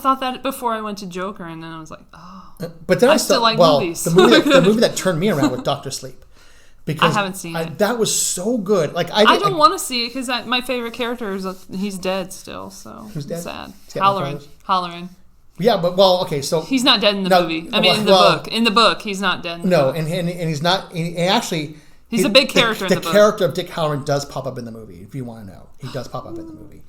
thought that before I went to Joker, and then I was like, oh. But then I still like movies. The movie that turned me around was Dr. Sleep. Because I haven't seen it. That was so good. Like I don't want to see it because my favorite character is he's dead still. So who's dead? Sad. Hollering. Yeah, but okay, so he's not dead in the movie. I mean, in the book. In the book, he's not dead. And he's not. And actually, he's a big character in the book. The character of Dick Hallorann does pop up in the movie. If you want to know, he does pop up in the movie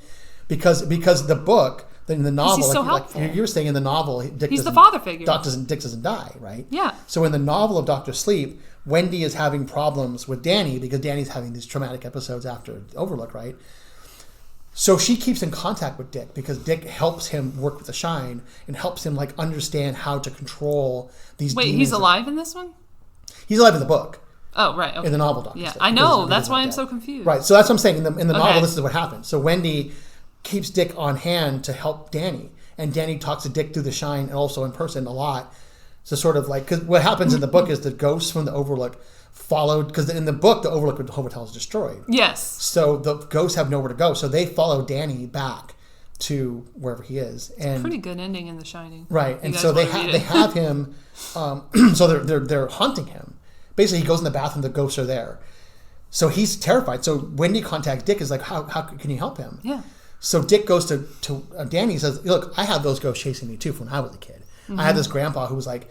because the book. In the novel, he's so helpful. Like you were saying in the novel, he's the father figure. Dick doesn't die, right? Yeah. So in the novel of Dr. Sleep, Wendy is having problems with Danny because Danny's having these traumatic episodes after Overlook, right? So she keeps in contact with Dick because Dick helps him work with the Shine and helps him like understand how to control these. Wait, he's alive in this one? He's alive in the book. Oh, right. Okay. In the novel, Dr. Yeah, Sleep, I know. That's why I'm so confused. Right. So that's what I'm saying. In the novel, this is what happens. So Wendy keeps Dick on hand to help Danny. And Danny talks to Dick through the Shine and also in person a lot. So sort of like, because what happens in the book is the ghosts from the Overlook followed, because in the book, the Overlook Hotel is destroyed. Yes. So the ghosts have nowhere to go. So they follow Danny back to wherever he is. And it's a pretty good ending in The Shining. Right. And so they have him, so they're hunting him. Basically, he goes in the bathroom, the ghosts are there. So he's terrified. So Wendy contacts Dick, is like, how can you help him? Yeah. So Dick goes to Danny and says, look, I had those ghosts chasing me too from when I was a kid. Mm-hmm. I had this grandpa who was like,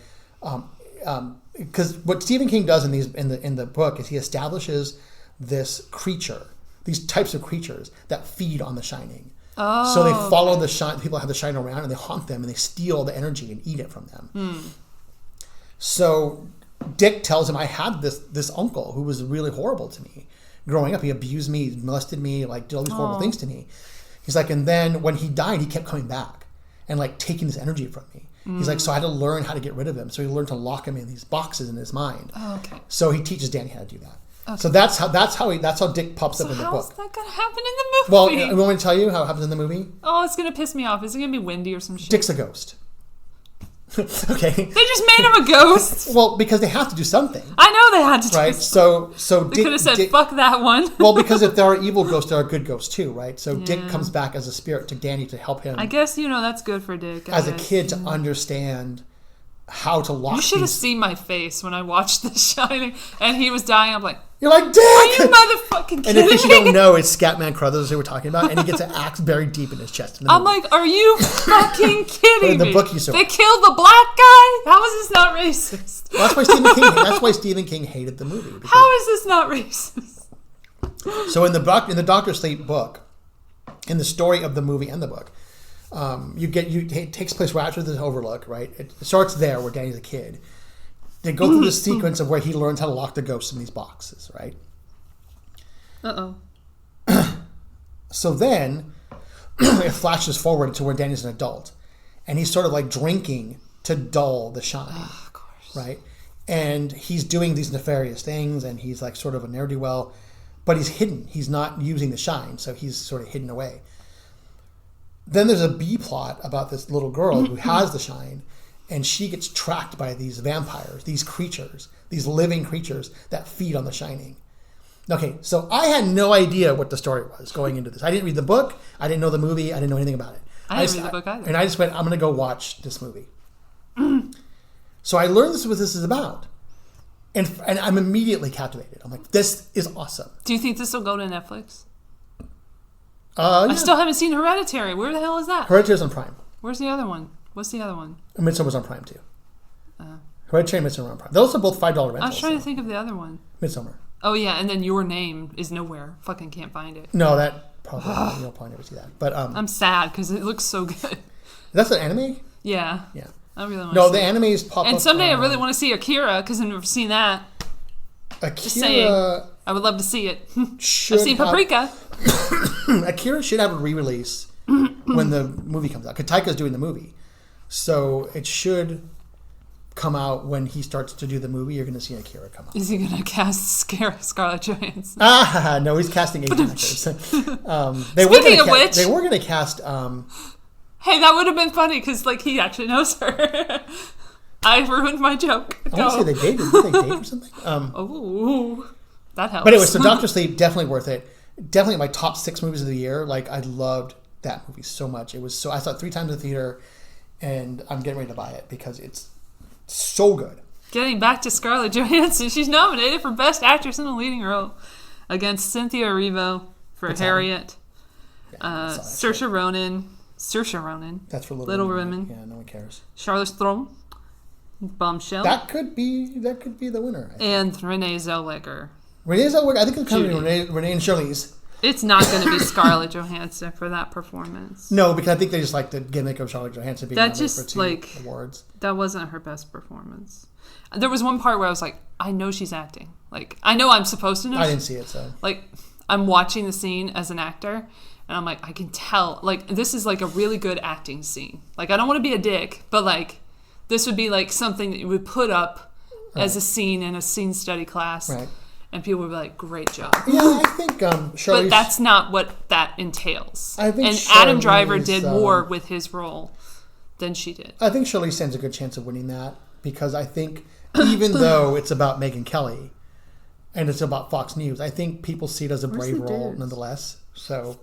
because what Stephen King does in the book is he establishes this creature, these types of creatures that feed on the Shining. Oh, so they follow the Shine. People have the Shine around and they haunt them and they steal the energy and eat it from them. Mm. So Dick tells him, I had this uncle who was really horrible to me growing up. He abused me, molested me, like did all these horrible things to me. He's like, and then when he died, he kept coming back and like taking this energy from me. He's like, so I had to learn how to get rid of him. So he learned to lock him in these boxes in his mind. Oh, okay. So he teaches Danny how to do that. Okay. So that's how Dick pops up in the book. How's that gonna happen in the movie? Well, you want me to tell you how it happens in the movie? Oh, it's gonna piss me off. Is it gonna be windy or some shit? Dick's a ghost. Okay. They just made him a ghost. Well, because they have to do something. I know they had to. Right. So they Dick could have said, "Fuck that one." Well, because if there are evil ghosts, there are good ghosts too, right? So yeah. Dick comes back as a spirit to Danny to help him. I guess that's good for Dick. As a kid to understand how to lock. You should have seen my face when I watched The Shining and he was dying. I'm like, you're like, Dick! Are you motherfucking kidding me? And in case you don't know, it's Scatman Crothers who we're talking about, and he gets an axe buried deep in his chest. I'm like, are you fucking kidding me? In the book, he's so. They killed the black guy? How is this not racist? Well, that's why Stephen King hated the movie. How is this not racist? So in the Dr. Sleep book, in the story of the movie and the book, it takes place right after the Overlook, right? It starts there where Danny's a kid. They go through the sequence of where he learns how to lock the ghosts in these boxes, right? So then it flashes forward to where Danny's an adult, and he's sort of like drinking to dull the Shine, of course, right? And he's doing these nefarious things, and he's like sort of a ne'er-do-well, but he's hidden. He's not using the Shine, so he's sort of hidden away. Then there's a B plot about this little girl who has the Shine, and she gets tracked by these vampires, these creatures, these living creatures that feed on the Shining. Okay, so I had no idea what the story was going into this. I didn't read the book. I didn't know the movie. I didn't know anything about it. I didn't read the book either. And I just went, I'm going to go watch this movie. So I learned what this is about. And I'm immediately captivated. I'm like, this is awesome. Do you think this will go to Netflix? Yeah. I still haven't seen Hereditary. Where the hell is that? Hereditary's on Prime. Where's the other one? What's the other one? Midsommar's on Prime, too. Hereditary and Midsommar are on Prime. Those are both $5 rentals. I was trying to think of the other one. Midsommar. Oh, yeah, and then Your Name is nowhere. Fucking can't find it. No, that probably, you'll probably never see that. But I'm sad because it looks so good. That's an anime? Yeah. Yeah. I really want to see the animes pop up. And someday I really want to see Akira because I've never seen that. Akira... I would love to see it. I've seen Paprika. Akira should have a re-release when the movie comes out. Because Taika's doing the movie. So it should come out when he starts to do the movie. You're going to see Akira come out. Is he going to cast Scarlett Johansson? No, he's casting Asian actors. Speaking of which... They were going to cast... Hey, that would have been funny because he actually knows her. I ruined my joke. I want to say they dated. Did they date or something? That helps. But anyway, so Dr. Sleep, definitely worth it. Definitely my top 6 movies of the year. Like, I loved that movie so much. It was so... I saw it 3 times in the theater. and I'm getting ready to buy it because it's so good. Getting back to Scarlett Johansson, she's nominated for Best Actress in a Leading Role against Cynthia Erivo for Harriet, Saoirse Ronan. That's for Little Women. Yeah, no one cares. Charlotte Theron, Bombshell. That could be the winner. And Renee Zellweger. Renee Zellweger. I think it's coming Renee and Charlize. It's not going to be Scarlett Johansson for that performance. No, because I think they just like the gimmick of Scarlett Johansson being nominated for 2 awards. That wasn't her best performance. There was one part where I was like, I know she's acting. Like, I know I'm supposed to know. I didn't see it, so. Like, I'm watching the scene as an actor, and I'm like, I can tell. Like, this is like a really good acting scene. Like, I don't want to be a dick, but like, this would be like something that you would put up as a scene in a scene study class. Right. And people would be like, great job. Yeah, I think Charlize... But that's not what that entails. I think Adam Driver did more with his role than she did. I think Charlize stands a good chance of winning that because I think even though it's about Megyn Kelly and it's about Fox News, I think people see it as a brave role nonetheless. So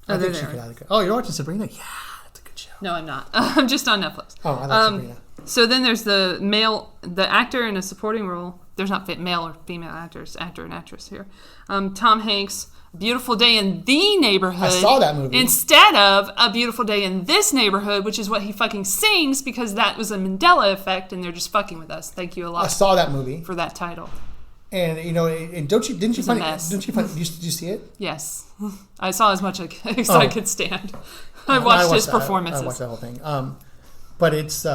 I think she could have a good... Oh, you're watching Sabrina? Yeah, that's a good show. No, I'm not. I'm just on Netflix. Oh, I like Sabrina. So then there's the actor in a supporting role. There's not male or female actor and actress here. Tom Hanks, Beautiful Day in the Neighborhood. I saw that movie. Instead of A Beautiful Day in This Neighborhood, which is what he fucking sings because that was a Mandela effect and they're just fucking with us. Thank you a lot. I saw that movie. For that title. And, didn't you find it? Did you see it? Yes. I saw as much as I could stand. I watched his performances. I watched the whole thing. But it's...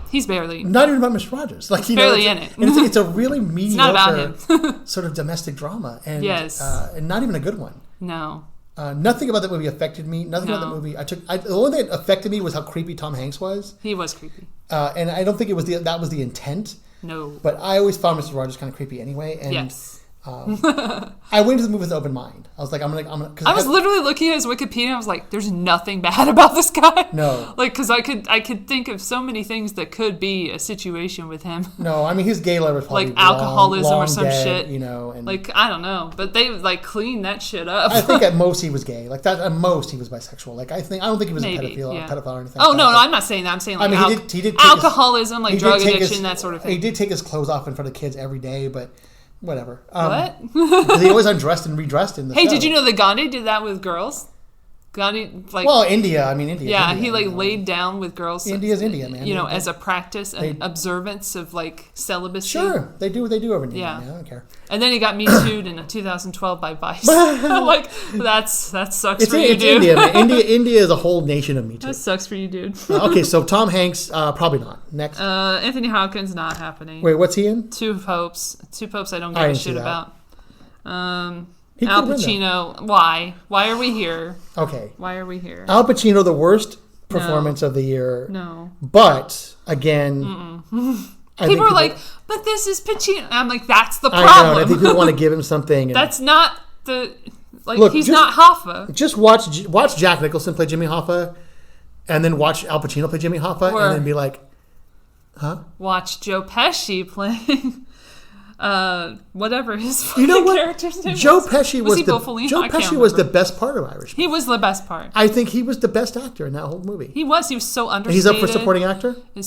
He's barely... Not even about Mr. Rogers. Like, barely in it. It's a really mediocre it's not about him. sort of domestic drama. And, yes. And not even a good one. No. Nothing about that movie affected me. Nothing about that movie. The only thing that affected me was how creepy Tom Hanks was. He was creepy. And I don't think that was the intent. No. But I always found Mr. Rogers kind of creepy anyway. And yes. I went into the movie with an open mind. I was like, I'm gonna. I was literally looking at his Wikipedia. And I was like, "There's nothing bad about this guy." No, like because I could think of so many things that could be a situation with him. No, I mean his gay life was probably like alcoholism long or some dead, shit. And like I don't know, but they like cleaned that shit up. I think at most he was gay. Like that, at most he was bisexual. Like I don't think he was Maybe, a pedophile or anything. Oh like no, that. no, I'm not saying that. I'm saying like he did alcoholism, like drug addiction, that sort of thing. He did take his clothes off in front of kids every day, but. Whatever. What? Because he always undressed and redressed in the show. Hey, did you know that Gandhi did that with girls? Gandhi, like... Well, India. Yeah, India, he, laid down with girls. India's India, man. As a practice and observance of, like, celibacy. Sure. They do what they do over in India. I don't care. And then he got Me Too'd in 2012 by Vice. Like, that sucks for you, dude. India, man. India is a whole nation of Me Too. That sucks for you, dude. Okay, so Tom Hanks, probably not. Next. Anthony Hopkins, not happening. Wait, what's he in? Two Popes I don't give a shit about. Al Pacino, why? Why are we here? Okay. Why are we here? Al Pacino, the worst performance of the year. No. But, again... People are like, but this is Pacino. I'm like, that's the problem. I know, I think people want to give him something. That's not the... Like, look, he's not Hoffa. Just watch Jack Nicholson play Jimmy Hoffa, and then watch Al Pacino play Jimmy Hoffa, and then be like, huh? Watch Joe Pesci playing... whatever his character's name Joe Pesci was the best part of Irishman. He was the best part. I think he was the best actor in that whole movie. He was so understated. He's up for supporting actor? He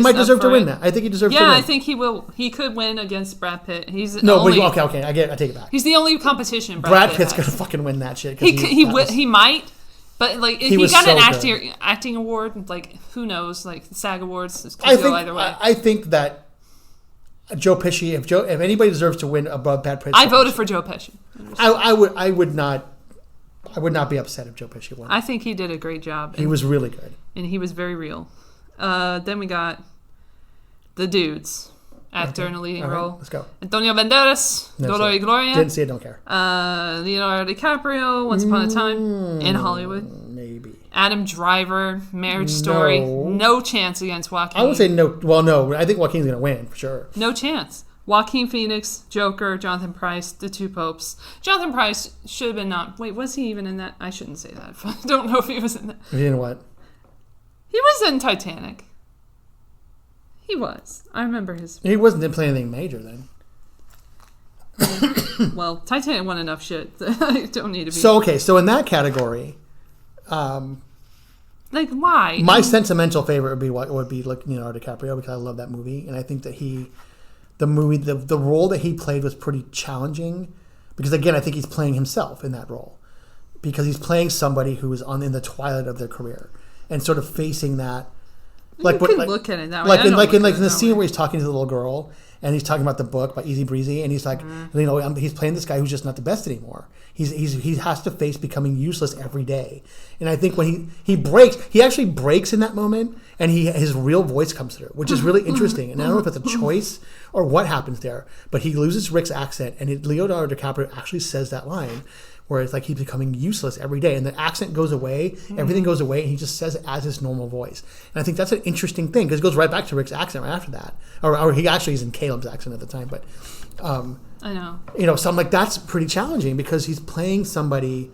might deserve to win that. I think he deserves to win. Yeah, I think he will. He could win against Brad Pitt. Okay, I take it back. He's the only competition Brad Pitt's going to fucking win that shit. He might. But like, if he got an acting award, like who knows? Like the SAG Awards could go either way. I think that Joe Pesci, if anybody deserves to win above Brad Pitt, I voted for Joe Pesci. I would not be upset if Joe Pesci won. I think he did a great job. He was really good, and he was very real. Then we got the dudes. Actor in a leading role. Let's go. Antonio Banderas, Dolor y Gloria. Didn't see it, don't care. Leonardo DiCaprio, Once Upon a Time in Hollywood. Maybe. Adam Driver, Marriage Story. No chance against Joaquin. I would say no. Well, no. I think Joaquin's going to win for sure. No chance. Joaquin Phoenix, Joker, Jonathan Pryce, The Two Popes. Jonathan Pryce should have been Wait, was he even in that? I shouldn't say that. I don't know if he was in that. You know what? He was in Titanic. He was. I remember his... He wasn't playing anything major then. Well, Titanic won enough shit. I don't need to be... So in that category, Like, why? My sentimental favorite would be like Leonardo DiCaprio, because I love that movie, and I think that the role that he played was pretty challenging, because again, I think he's playing himself in that role, because he's playing somebody who is in the twilight of their career and sort of facing that. Like, you can look at it that way. Like in the scene where he's talking to the little girl and he's talking about the book by Easy Breezy, and he's like, he's playing this guy who's just not the best anymore. He has to face becoming useless every day. And I think when he actually breaks in that moment, and his real voice comes through, which is really interesting. And I don't know if it's a choice or what happens there, but he loses Rick's accent, and Leonardo DiCaprio actually says that line, where it's like he's becoming useless every day, and the accent goes away, everything goes away, and he just says it as his normal voice. And I think that's an interesting thing, because it goes right back to Rick's accent right after that, or he actually is in Caleb's accent at the time. But I know, so I'm like, that's pretty challenging, because he's playing somebody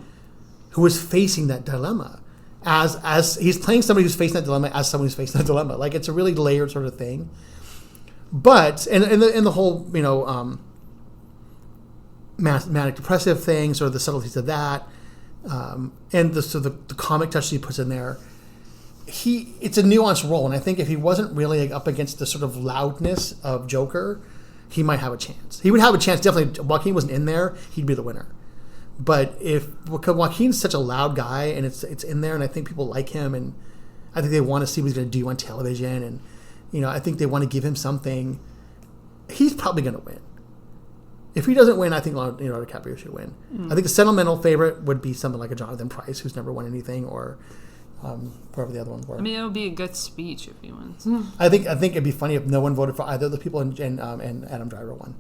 who is facing that dilemma, as he's playing somebody who's facing that dilemma as someone who's facing that dilemma. Like, it's a really layered sort of thing. But and the whole manic depressive thing, sort of the subtleties of that, and the comic touch he puts in there. It's a nuanced role, and I think if he wasn't really up against the sort of loudness of Joker, he might have a chance. He would have a chance, definitely. Joaquin wasn't in there, he'd be the winner. But because Joaquin's such a loud guy, and it's in there, and I think people like him, and I think they want to see what he's going to do on television, and I think they want to give him something. He's probably going to win. If he doesn't win, I think Leonardo DiCaprio should win. I think the sentimental favorite would be something like a Jonathan Pryce, who's never won anything, or whoever the other ones were. I mean, it would be a good speech if he wins. I think it'd be funny if no one voted for either of the people, and Adam Driver won.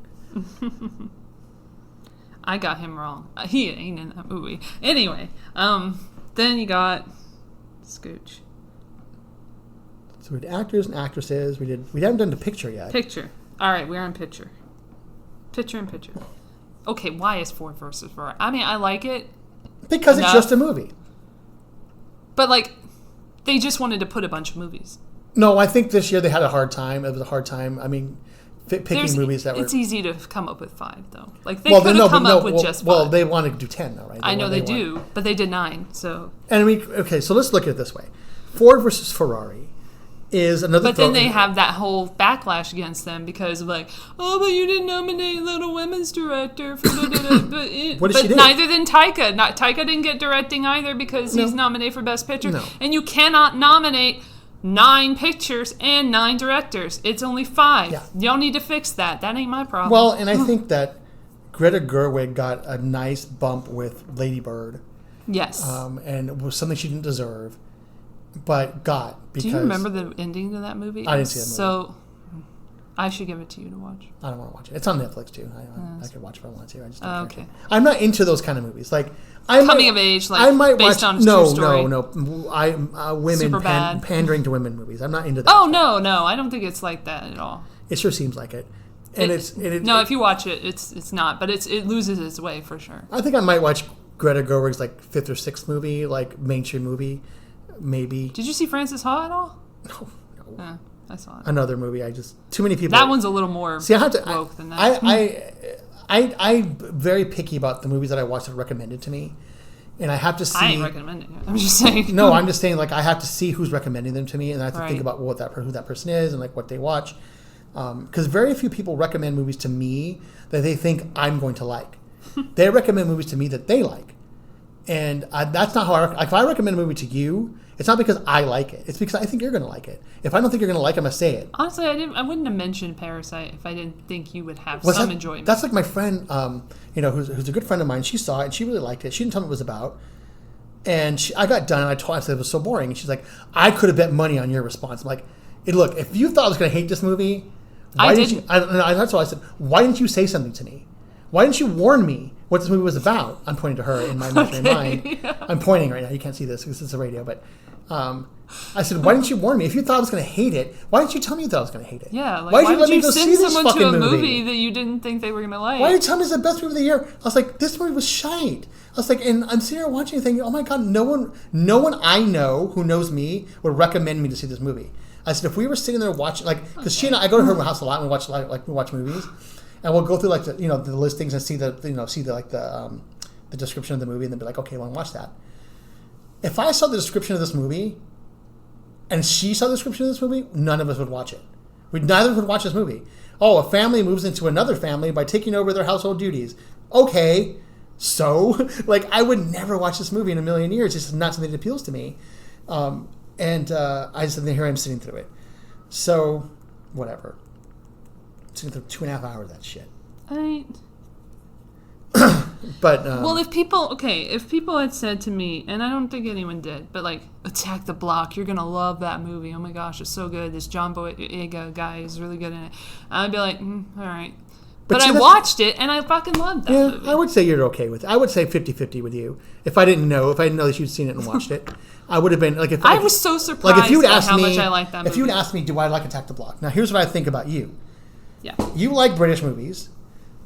I got him wrong. He ain't in that movie. Anyway, then you got Scooch. So we did actors and actresses. We haven't done the picture yet. Picture. All right, we're on picture. Picture in picture. Okay, why is Ford versus Ferrari? I mean, I like it. Because it's just a movie. But, like, they just wanted to put a bunch of movies. No, I think this year they had a hard time. It was a hard time. I mean, picking movies that were... It's easy to come up with 5, though. Like, they could have come up with just 5. Well, they wanted to do 10, though, right? I know they do, but they did 9, so... Okay, so let's look at it this way. Ford versus Ferrari is another... But then they have that whole backlash against them because of like, oh, but you didn't nominate Little Women's director. For what did she do? Neither did Taika. Taika didn't get directing either because he's nominated for Best Picture. No. And you cannot nominate 9 pictures and 9 directors. It's only 5. Yeah. Y'all need to fix that. That ain't my problem. Well, and I think that Greta Gerwig got a nice bump with Lady Bird. Yes. And it was something she didn't deserve. But got, because... Do you remember the ending to that movie? I didn't see that movie. So, I should give it to you to watch. I don't want to watch it. It's on Netflix, too. I could watch it if I want to. I just don't okay. I'm not into those kind of movies. Like, Coming of age, like, based on a true story. No. Women pandering to women movies. I'm not into that. Oh, no. I don't think it's like that at all. It sure seems like it. And if you watch it, it's not. But it loses its way, for sure. I think I might watch Greta Gerwig's, like, 5th or 6th movie, like, mainstream movie. Maybe. Did you see Frances Ha at all? No. Yeah, I saw it. Another movie. too many people. That one's a little more woke than that. I'm very picky about the movies that I watch that are recommended to me, and I have to see. I ain't recommending it. I'm just saying. No, I'm just saying, like, I have to see who's recommending them to me, and I have to think about who that person is and like what they watch, because very few people recommend movies to me that they think I'm going to like. They recommend movies to me that they like. And that's not how if I recommend a movie to you, it's not because I like it. It's because I think you're going to like it. If I don't think you're going to like it, I'm going to say it. Honestly, I wouldn't have mentioned Parasite if I didn't think you would have some enjoyment. That's like my friend, who's a good friend of mine. She saw it and she really liked it. She didn't tell me what it was about. And I got done and I said it was so boring. And she's like, I could have bet money on your response. I'm like, hey, look, if you thought I was going to hate this movie, that's why I said, why didn't you say something to me? Why didn't you warn me what this movie was about? I'm pointing to her in my imaginary mind. Yeah. I'm pointing right now. You can't see this because it's a radio. But I said, why didn't you warn me? If you thought I was going to hate it, why didn't you tell me you thought I was going to hate it? Yeah. Like, why did you let me go see this fucking movie that you didn't think they were going to like? Why did you tell me it's the best movie of the year? I was like, this movie was shite. I was like, and I'm sitting here watching and thinking, oh my God, no one I know who knows me would recommend me to see this movie. I said, if we were sitting there watching, like, because she and I go to her house a lot and we watch movies. And we'll go through like the listings and see the description of the movie and then be like, okay, I want to watch that. If I saw the description of this movie and she saw the description of this movie, none of us would watch it. Neither of us would watch this movie. Oh, a family moves into another family by taking over their household duties. Okay, so like I would never watch this movie in a million years. It's just not something that appeals to me. I just here I'm sitting through it. So whatever. Sitting through 2.5 hours of that shit. But well, if people had said to me, and I don't think anyone did, but like, Attack the Block, you're gonna love that movie. Oh my gosh, it's so good. This John Boyega guy is really good in it. I'd be like, all right. But I watched it and I fucking loved that movie. I would say you're okay with it. I would say 50-50 with you. If I didn't know that you'd seen it and watched it, I would have been like. I was so surprised at how much I liked that movie. If you'd asked me, do I like Attack the Block? Now here's what I think about you. Yeah. You like British movies,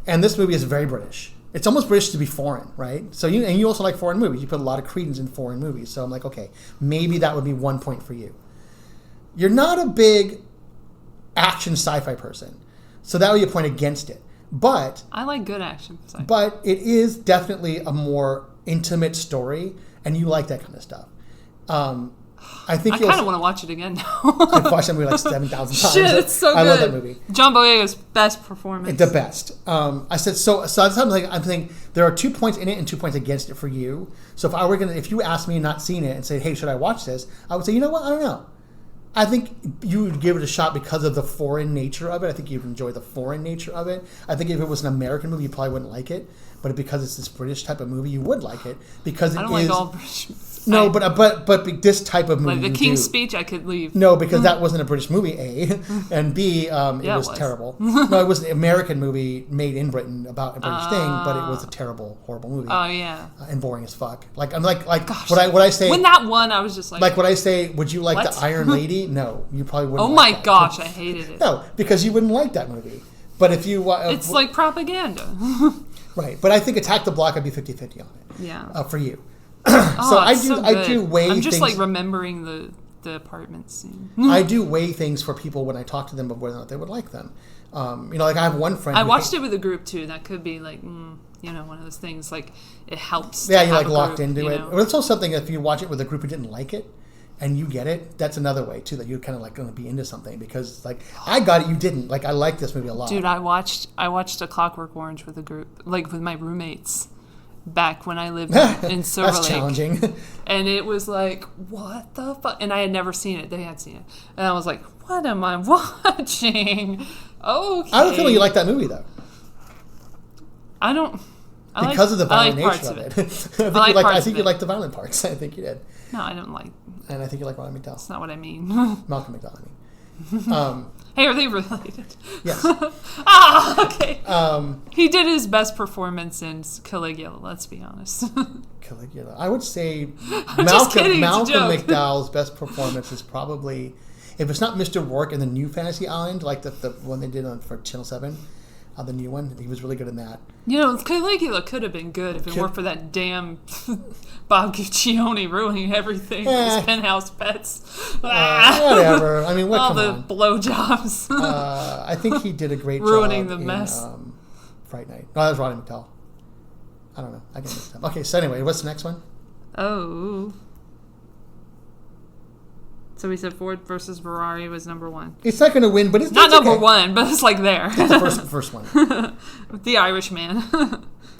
and this movie is very British. It's almost British to be foreign, right? So you also like foreign movies. You put a lot of credence in foreign movies. So I'm like, okay, maybe that would be 1 point for you. You're not a big action sci-fi person, so that would be a point against it. But I like good action sci-fi. But it is definitely a more intimate story, and you like that kind of stuff. I kind of want to watch it again now. I've watched that movie like 7,000 times. Shit, it's so good. I love that movie. John Boyega's best performance. The best. I said so. I'm thinking there are 2 points in it and 2 points against it for you. So if you asked me not seen it and say, hey, should I watch this? I would say, you know what? I don't know. I think you would give it a shot because of the foreign nature of it. I think you'd enjoy the foreign nature of it. I think if it was an American movie, you probably wouldn't like it. But because it's this British type of movie, you would like it because I don't like all British. No, but this type of movie, like the King's Speech, I could leave. No, because that wasn't a British movie. A and B, it was terrible. No, it was an American movie made in Britain about a British thing, but it was a terrible, horrible movie. Oh yeah, and boring as fuck. Like I'm like gosh, what I say when that one, I was just like what I say. Would you like the Iron Lady? No, you probably wouldn't. Oh my gosh, I hated it. No, because you wouldn't like that movie. But if you, it's like propaganda. Right, but I think Attack the Block, I'd be 50-50 on it. Yeah, for you. So I do weigh I'm just things, like remembering the apartment scene. I do weigh things for people when I talk to them of whether or not they would like them. Like I have one friend. I watched it with a group too. That could be like, one of those things. Like it helps. Yeah, you're like locked into it. But it's also something if you watch it with a group who didn't like it, and you get it, that's another way too that you're kind of like going to be into something because like I got it, you didn't. Like I like this movie a lot. Dude, I watched A Clockwork Orange with a group, like with my roommates. Back when I lived in Silver Lake. That's challenging. And it was like, what the fuck? And I had never seen it. They had seen it. And I was like, what am I watching? Okay. I don't feel like you like that movie, though. Because of the violent nature of it. I think you like the violent parts. I think you did. No, I don't like. And I think you like Roddy McDowell. That's not what I mean. Malcolm McDowell, I mean. Hey, are they related? Yes. Okay. He did his best performance in Caligula, let's be honest. Caligula. I would say Malcolm McDowell's best performance is probably, if it's not Mr. Rourke in the new Fantasy Island, like the one they did for Channel 7, the new one, he was really good in that. Caligula could have been good if it weren't for that damn Bob Guccione ruining everything with his Penthouse Pets. Whatever. I mean, all the blowjobs. I think he did a great ruining job the mess. Fright Night. No, that was Roddy McDowell. I don't know. I get mixed up. Okay, so anyway, what's the next one? Oh. So we said Ford versus Ferrari was number one. It's not going to win, but it's not number one, but it's like there. It's the first one. The Irishman.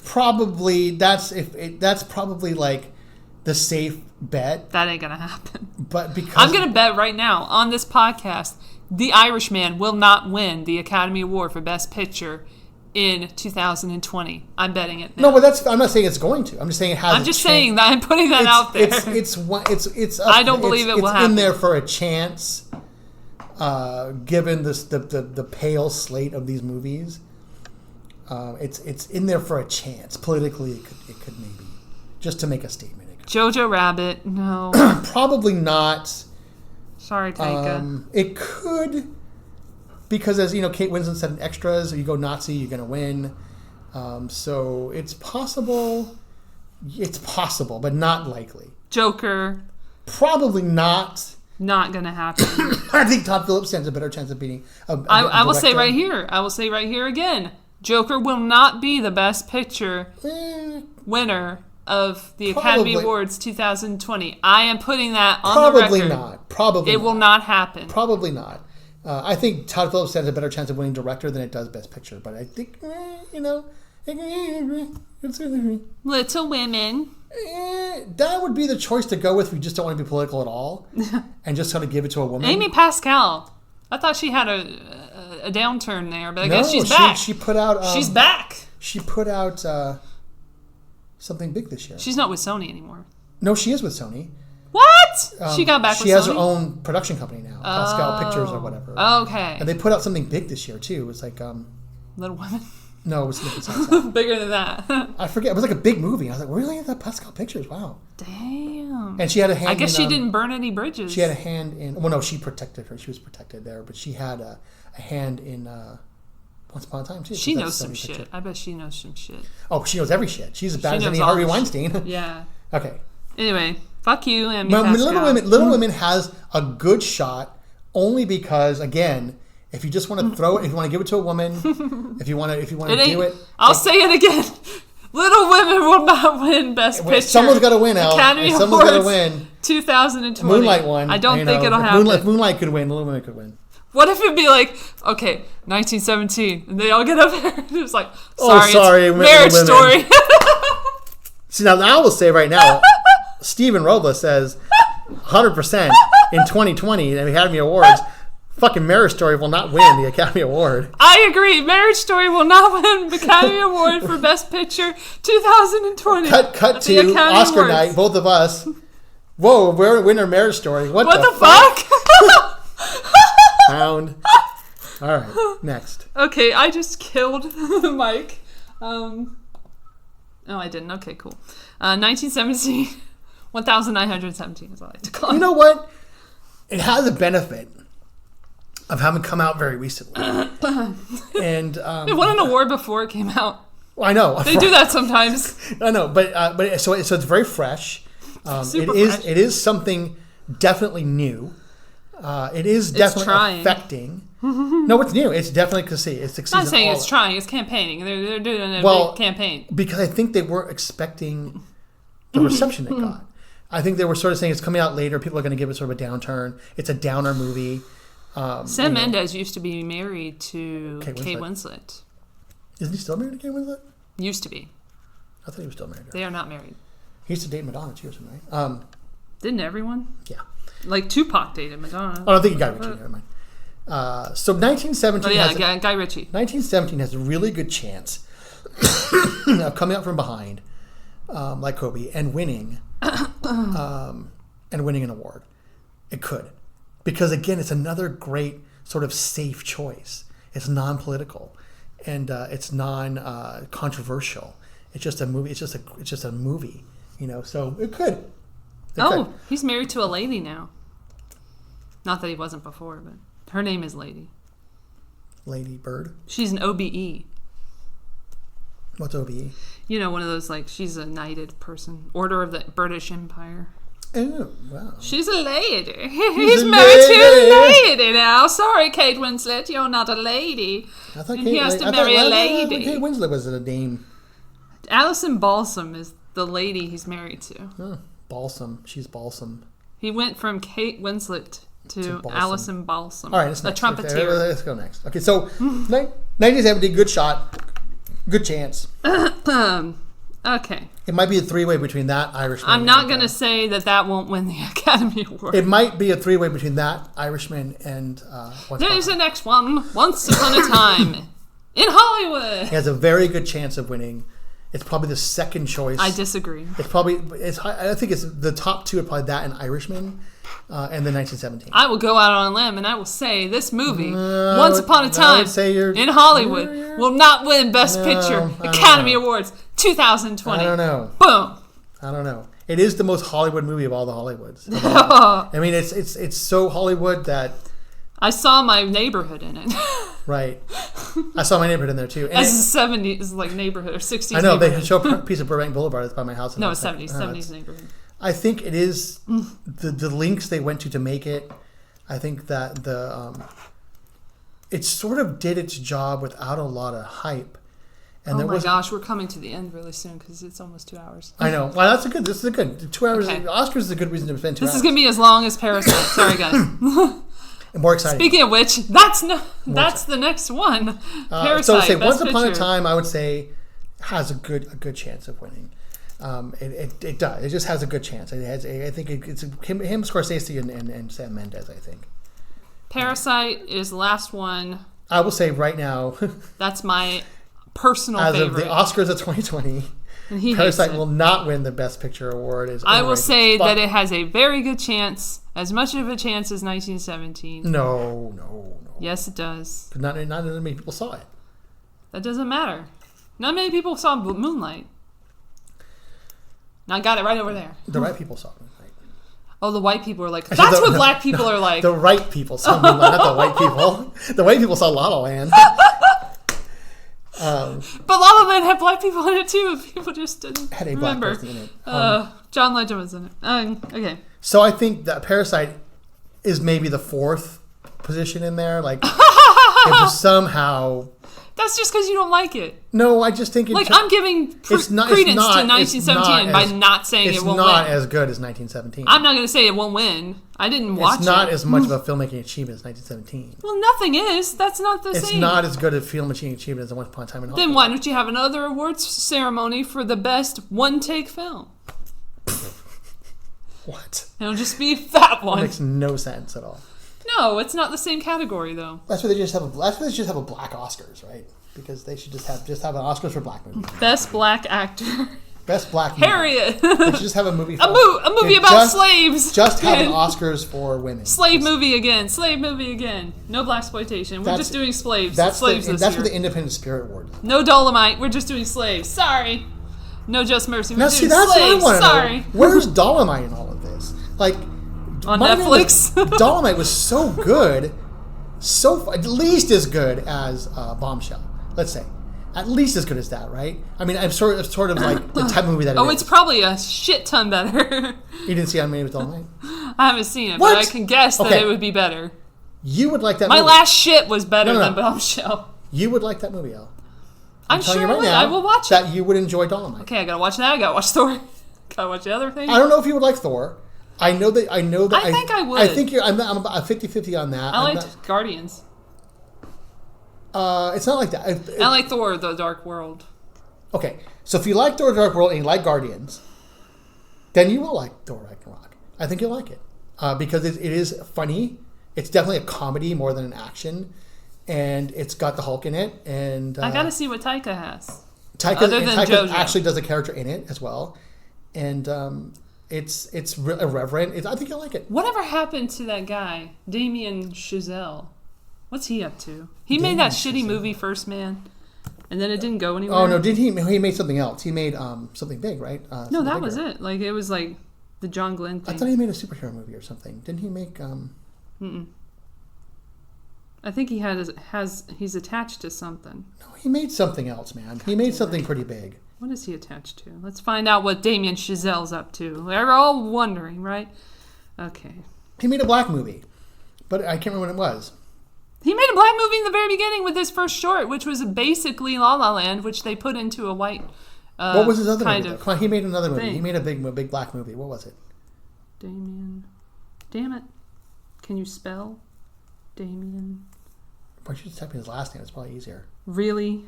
Probably that's probably like the safe bet. That ain't gonna happen. But because I'm gonna bet right now on this podcast, The Irishman will not win the Academy Award for Best Picture in 2020. I'm betting it now. No, but I'm not saying it's going to. I'm just saying it has. I'm just saying that I'm putting that out there. It's. I don't believe it will happen. It's in there for a chance, given the pale slate of these movies. It's in there for a chance. Politically, it could maybe just to make a statement. Jojo Rabbit, no. Probably not. Sorry, Taika. It could. Because as Kate Winslet said in Extras, you go Nazi, you're going to win. So it's possible. It's possible, but not likely. Joker. Probably not. Not going to happen. I think Todd Phillips stands a better chance of beating. I will say right here. I will say right here again. Joker will not be the Best Picture winner of the Academy Awards 2020. I am putting that on Probably the record. not. Probably It will not happen. Probably not. I think Todd Phillips has a better chance of winning director than it does Best Picture. But I think, Little Women. that would be the choice to go with if you just don't want to be political at all. And just kind of give it to a woman. Amy Pascal. I thought she had a downturn there, but I guess she's she, back. She put out... she's back. She put out something big this year. She's not with Sony anymore. No, she is with Sony. What? She got back with Sony? She has her own production company now. Pascal Pictures or whatever. Okay. And they put out something big this year, too. It was like... Little Women? No, it was different. Bigger than that. I forget. It was like a big movie. I was like, really? That Pascal Pictures? Wow. Damn. And she had a hand I guess she didn't burn any bridges. She had a hand in... Well, no, she protected her. She was protected there. But she had a hand in Once Upon a Time, too. She knows some shit. I bet she knows some shit. Oh, she knows every shit. She's as bad as any Harvey Weinstein. Yeah. Okay. Anyway, fuck you, Amy Pascal. Little Women has a good shot only because, again... If you just want to throw it, if you want to give it to a woman, if you want to do it, I'll say it again. Little Women will not win Best Picture. Someone's got to win, Elle. Academy Someone's got to Awards win. 2020. Moonlight won. I don't think it'll happen. If Moonlight could win, Little Women could win. What if it'd be like, okay, 1917, and they all get up there, and it's like, sorry, it's Marriage Story. See, now I will say right now, Steven Robles says 100% in 2020 at the Academy Awards. Fucking Marriage Story will not win the Academy Award. I agree. Marriage Story will not win the Academy Award for Best Picture 2020. Cut to Oscar Awards. Night, both of us. Whoa, we're a winner Marriage Story. What the fuck? Pound. All right, next. Okay, I just killed the mic. No, I didn't. Okay, cool. 1917. 1917 is what I like to call it. You know what? It has a benefit of having come out very recently. And it won an award before it came out. Well, I know. They do that sometimes. I know, but so it's very fresh. Fresh. It is something definitely new. It is definitely affecting. No, it's new. It's definitely because it's succeeding. I'm not saying it's trying. It's campaigning. They're doing a big campaign. Because I think they weren't expecting the reception it got. I think they were sort of saying it's coming out later. People are going to give it sort of a downturn. It's a downer movie. Sam Mendes used to be married to Kate Winslet. Isn't he still married to Kate Winslet? Used to be. I thought he was still married to her. They are not married. He used to date Madonna too or something, right? Didn't everyone? Yeah. Like Tupac dated Madonna. Oh, I think he got Ritchie. Never mind. So 1917 Guy Ritchie. 1917 has a really good chance of coming up from behind, like Kobe, and winning an award. It could. Because, again, it's another great sort of safe choice. It's non-political, and it's non-controversial. It's just a movie. It's just a movie, So it could. He's married to a lady now. Not that he wasn't before, but her name is Lady. Lady Bird. She's an OBE. What's OBE? One of those she's a knighted person, Order of the British Empire. Oh, wow. She's a lady. He's married to a lady now. Sorry, Kate Winslet, you're not a lady. I thought he has to marry a lady. Kate Winslet was a name. Alison Balsam is the lady he's married to. Oh, Balsam. She's Balsam. He went from Kate Winslet to Alison Balsam. All right, let's a trumpeter. Let's go next. Okay, so 1970, good shot. Good chance. Okay. It might be a three-way between that Irishman. I'm not going to say that won't win the Academy Award. It might be a three-way between that Irishman and There's the next one. Once Upon a Time in Hollywood. It has a very good chance of winning. It's probably the second choice. I disagree. I think it's the top two are probably that and Irishman and then 1917. I will go out on a limb and I will say this movie, Once Upon a Time in Hollywood, will not win Best Picture Academy Awards 2020. I don't know. Boom. I don't know. It is the most Hollywood movie of all the Hollywoods. I mean, it's so Hollywood that I saw My Neighborhood in it. Right. I saw My Neighborhood in there too. And as a 70s neighborhood or 60s. I know they show a piece of Burbank Boulevard that's by my house. No, it's 70s neighborhood. I think it is the links they went to make it. I think that it sort of did its job without a lot of hype, And oh my gosh, we're coming to the end really soon because it's almost 2 hours. I know. Well, this is a good 2 hours. Okay. Oscars is a good reason to spend 2 hours. This is going to be as long as Parasite. Sorry, guys. And more exciting. Speaking of which, that's the next one. Parasite. So say Once Best Upon a Picture. Time, I would say, has a good chance of winning. It does. It just has a good chance. It has. I think it's him, Scorsese, and Sam Mendes. I think. Parasite is the last one. I will say right now. That's my personal as favorite. Of the Oscars of 2020, and Parasite will not win the Best Picture award. I will say that it has a very good chance, as much of a chance as 1917. No. Yes, it does. But not many people saw it. That doesn't matter. Not many people saw Moonlight. I got it right over there. The right people saw Moonlight. Oh, the white people are like, that's what black people are like. The right people saw Moonlight, not the white people. The white people saw La La Land. But La La Land had black people in it too. People just didn't had a black remember. person in it. John Legend was in it. Okay. So I think that Parasite is maybe the fourth position in there. Like, if just somehow. That's just because you don't like it. No, I just think I'm giving credence to 1917 by not saying it won't win. It's not as good as 1917. I'm not going to say it won't win. I didn't watch it. It's not as much of a filmmaking achievement as 1917. Well, nothing is. That's not the same. It's not as good a filmmaking achievement as Once Upon a Time in Hollywood. Then why don't you have another awards ceremony for the best one-take film? What? It'll just be that one. That makes no sense at all. No, it's not the same category though. That's why they just have a black Oscars, right? Because they should just have an Oscars for black movies. Best black actor. Best black movie. Harriet. They should just have a movie. A movie about slaves. Just have an Oscars for women. Slave movie again. No blaxploitation. We're just doing slaves. That's for the Independent Spirit Award. No Dolomite. We're just doing slaves. Sorry. No Just Mercy. We're doing that's slaves. what I want to Sorry. know. Where's Dolomite in all of this? Like on Netflix. Dolomite was so good, at least as good as Bombshell. Let's say. At least as good as that, right? I mean, I'm sort of like the type of movie that it is. It's probably a shit ton better. You didn't see Unmade with Dolomite? I haven't seen it, What? but I can guess that it would be better. You would like that My movie. last shit was better than Bombshell. You would like that movie, Elle. I'm sure I would. I will watch it. That you would enjoy Dolomite. Okay, I gotta watch that. I gotta watch Thor. Gotta watch the other thing. I don't know if you would like Thor. I think I would. I think I'm about 50-50 on that. I liked Guardians. It's not like that. I like Thor: The Dark World. Okay, so if you like Thor: The Dark World and you like Guardians, then you will like Thor: Ragnarok. I think you'll like it because it is funny. It's definitely a comedy more than an action, and it's got the Hulk in it. And I gotta see what Taika has. Taika actually does a character in it as well, and it's irreverent. I think you'll like it. Whatever happened to that guy, Damien Chazelle? What's he up to? He made that shitty movie First Man, and then it didn't go anywhere. Oh no, did he? He made something else. He made something big, right? No, that was it. Like it was like the John Glenn thing. I thought he made a superhero movie or something. Didn't he make? I think he's attached to something. No, he made something else, man. He made something pretty big. What is he attached to? Let's find out what Damien Chazelle's up to. We're all wondering, right? Okay. He made a black movie, but I can't remember what it was. He made a black movie in the very beginning with his first short, which was basically La La Land, which they put into a white. What was his other movie? Come on, he made another movie. Thing. He made a big black movie. What was it? Damien. Damn it. Can you spell Damien? Why don't you just type in his last name? It's probably easier. Really?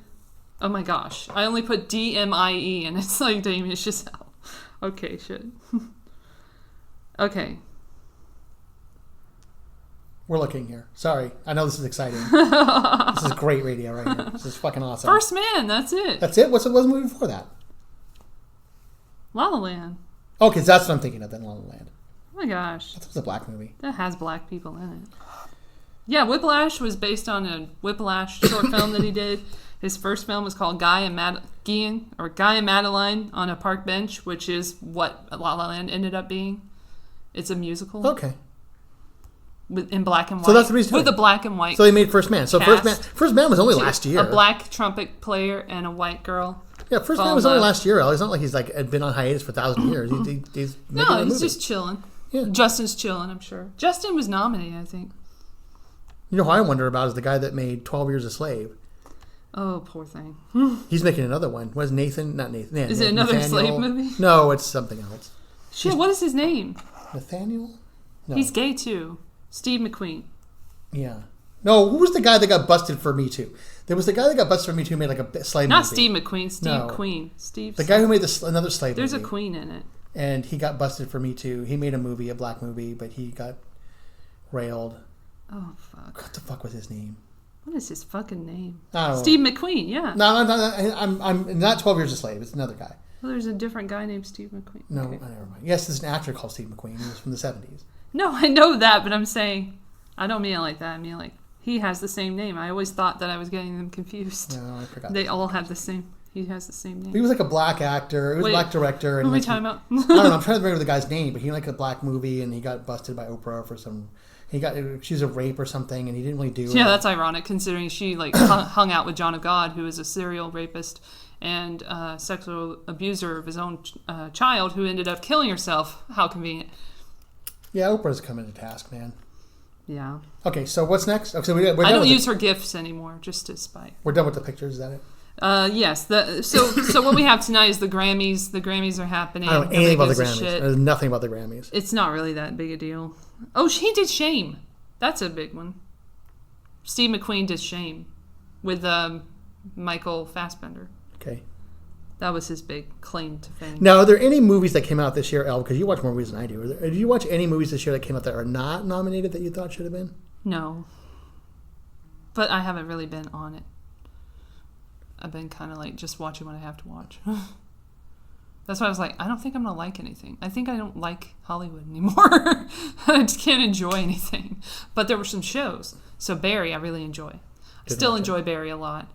Oh my gosh. I only put DMIE and it's like Damien Chazelle. Okay, shit. Okay. We're looking here. Sorry. I know this is exciting. This is great radio right here. This is fucking awesome. First Man, that's it. That's it? What's the movie before that? La La Land. Okay, so that's what I'm thinking of then, La La Land. Oh my gosh. That's a black movie. That has black people in it. Yeah, Whiplash was based on a Whiplash short film that he did. His first film was called Guy and Madeline on a Park Bench, which is what La La Land ended up being. It's a musical. Okay. In black and white. So that's the reason. With a black and white. So they made First Man. So First Man was only last year. A black trumpet player and a white girl. Yeah, First Man was only last year. It's not like he's had been on hiatus for 1,000 years. He's making a movie. Just chilling. Yeah. Justin's chilling, I'm sure. Justin was nominated, I think. You know who I wonder about is the guy that made 12 Years a Slave. Oh, poor thing. He's making another one. Was Nathan? Not Nathan. Is it another slave movie? No, it's something else. Shit, what is his name? Nathaniel? No. He's gay too. Steve McQueen. Yeah. No, who was the guy that got busted for Me Too? There was the guy that got busted for Me Too who made like a slave movie. Not Steve McQueen, Steve Queen. Steve. The guy who made another slave There's movie. There's a queen in it. And he got busted for Me Too. He made a movie, a black movie, but he got railed. Oh, fuck. What the fuck was his name? What is his fucking name? I don't know. Steve McQueen, yeah. No, I'm not 12 Years a Slave. It's another guy. Well, there's a different guy named Steve McQueen. No, okay. never mind. Yes, there's an actor called Steve McQueen. He was from the 70s. No, I know that, but I'm saying, I don't mean it like that. I mean like, he has the same name. I always thought that I was getting them confused. No, I forgot. They all have the same. He has the same name. He was like a black actor. He was a black director. And who are we like, talking about? I don't know. I'm trying to remember the guy's name, but he like a black movie, and he got busted by Oprah for some. He got accused of rape or something, and he didn't really do it. Yeah, that's ironic considering she like hung out with John of God, who is a serial rapist and sexual abuser of his own child, who ended up killing herself. How convenient. Yeah, Oprah's coming to task, man. Yeah. Okay, so what's next? Okay, so we're I done don't use her gifts anymore, just to spite. We're done with the pictures. Is that it? Yes. So what we have tonight is the Grammys. The Grammys are happening. I don't know anything about the Grammys. Shit. There's nothing about the Grammys. It's not really that big a deal. Oh, he did Shame. That's a big one. Steve McQueen did Shame with Michael Fassbender. Okay. That was his big claim to fame. Now, are there any movies that came out this year, Elle? Because you watch more movies than I do. Did you watch any movies this year that came out that are not nominated that you thought should have been? No. But I haven't really been on it. I've been kind of like just watching what I have to watch. That's why I was like, I don't think I'm going to like anything. I think I don't like Hollywood anymore. I just can't enjoy anything. But there were some shows. So Barry, I really enjoy. Still enjoy Barry a lot.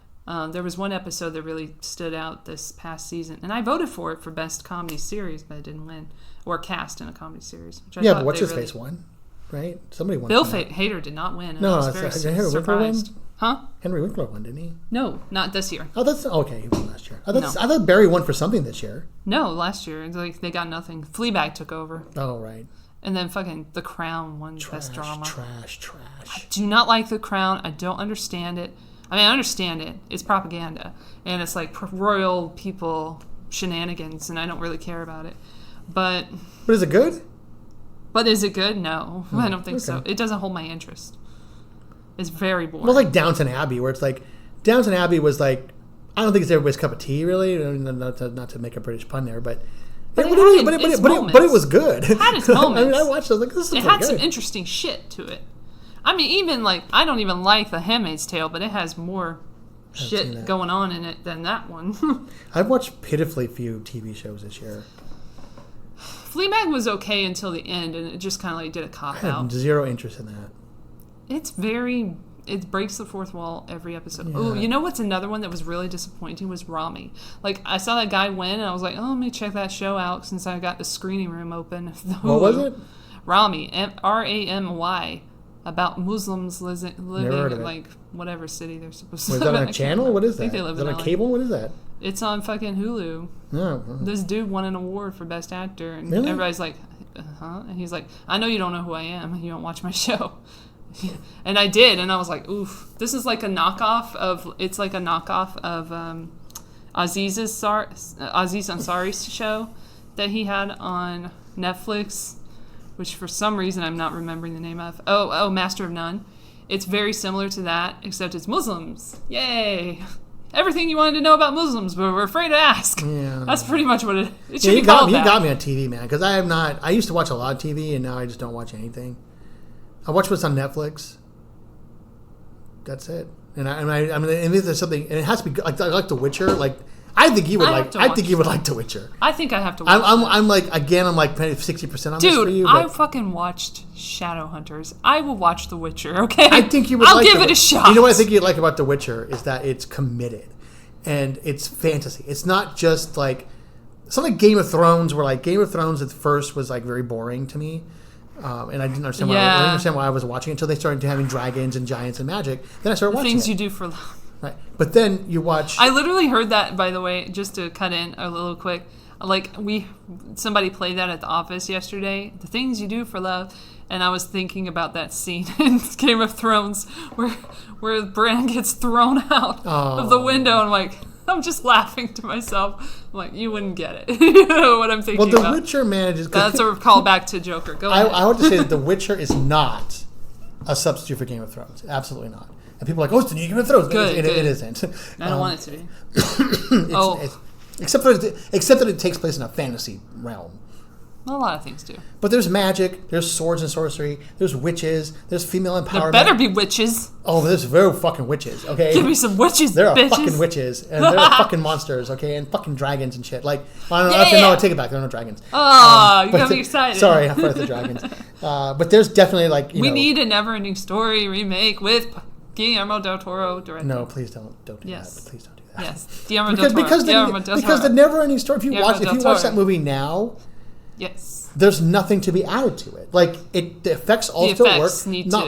There was one episode that really stood out this past season. And I voted for it for Best Comedy Series, but it didn't win. Or Cast in a Comedy Series. Which I yeah, but what's his face won? Right? Somebody won. Bill Hader did not win. And no, I was very surprised. Huh? Henry Winkler won, didn't he? No, not this year. Oh, that's okay. He won last year. I thought Barry won for something this year. No, last year. It's like they got nothing. Fleabag took over. Oh, right. And then fucking The Crown won Best Drama. Trash. I do not like The Crown. I don't understand it. I mean, I understand it. It's propaganda. And it's like royal people shenanigans, and I don't really care about it. But is it good? But is it good? No. I don't think so. It doesn't hold my interest. It's very boring. Well, like Downton Abbey, where it's like, Downton Abbey was like, I don't think it's everybody's cup of tea, really. Not to make a British pun there, but it was good. It had its moments. I mean, I watched it. I was like, this is pretty good. It had some interesting shit to it. I mean, even like, I don't even like The Handmaid's Tale, but it has more shit going on in it than that one. I've watched pitifully few TV shows this year. Fleabag was okay until the end, and it just kind of like did a cop out. I had zero interest in that. It breaks the fourth wall every episode. Yeah. Oh, you know what's another one that was really disappointing was Rami. Like, I saw that guy win, and I was like, oh, let me check that show out since I got the screening room open. What was it? Rami, Ramy, about Muslims living in, like, whatever city they're supposed to live in. Was that on a channel? What is that? I think they live is that in on cable? What is that? It's on fucking Hulu. Oh. This dude won an award for Best Actor, and really? everybody's like, huh? And he's like, I know you don't know who I am. You don't watch my show. And I did, and I was like, oof. This is like a knockoff of Aziz Ansari's show that he had on Netflix, which for some reason I'm not remembering the name of. Oh, Master of None. It's very similar to that, except it's Muslims. Yay! Everything you wanted to know about Muslims, but we're afraid to ask. Yeah. That's pretty much what it should be called. You got me on TV, man, because I used to watch a lot of TV, and now I just don't watch anything. I watch what's on Netflix. That's it. And there's something, and it has to be. I like The Witcher. Like, I think you would like The Witcher. I think I have to watch. I'm like 60% on this for you. Dude, I fucking watched Shadowhunters. I will watch The Witcher. Okay. I think you would. I'll give it a shot. You know what I think you'd like about The Witcher is that it's committed, and it's fantasy. It's not just like something like Game of Thrones, where like Game of Thrones at first was like very boring to me. And I didn't understand why I was watching it until they started having dragons and giants and magic. Then I started watching things you do for love. Right. But then you watch... I literally heard that, by the way, just to cut in a little quick. Like somebody played that at the office yesterday. The things you do for love, and I was thinking about that scene in Game of Thrones where Bran gets thrown out of the window, and I'm just laughing to myself. I'm like, you wouldn't get it. You know what I'm thinking about. Well, The Witcher manages... That's a callback to Joker. Go ahead. I want to say that The Witcher is not a substitute for Game of Thrones. Absolutely not. And people are like, oh, it's the new Game of Thrones. Good. It isn't. I don't want it to be. Except that it takes place in a fantasy realm. Well, a lot of things do. But there's magic, there's swords and sorcery, there's witches, there's female empowerment. There better be witches. Oh, there's very fucking witches, okay? Give me some witches, There are bitches. fucking witches, and there are fucking monsters, okay? And fucking dragons and shit. Like, I take it back, there are no dragons. Oh, you got me excited. Sorry, I forgot the dragons. But there's definitely, we need a Never-Ending Story remake with Guillermo del Toro directing. No, please don't do that. Please don't do that. Yes, Guillermo del Toro. Because the Never-Ending Story, if you watch that movie now... Yes. There's nothing to be added to it. Like, the effects all still work.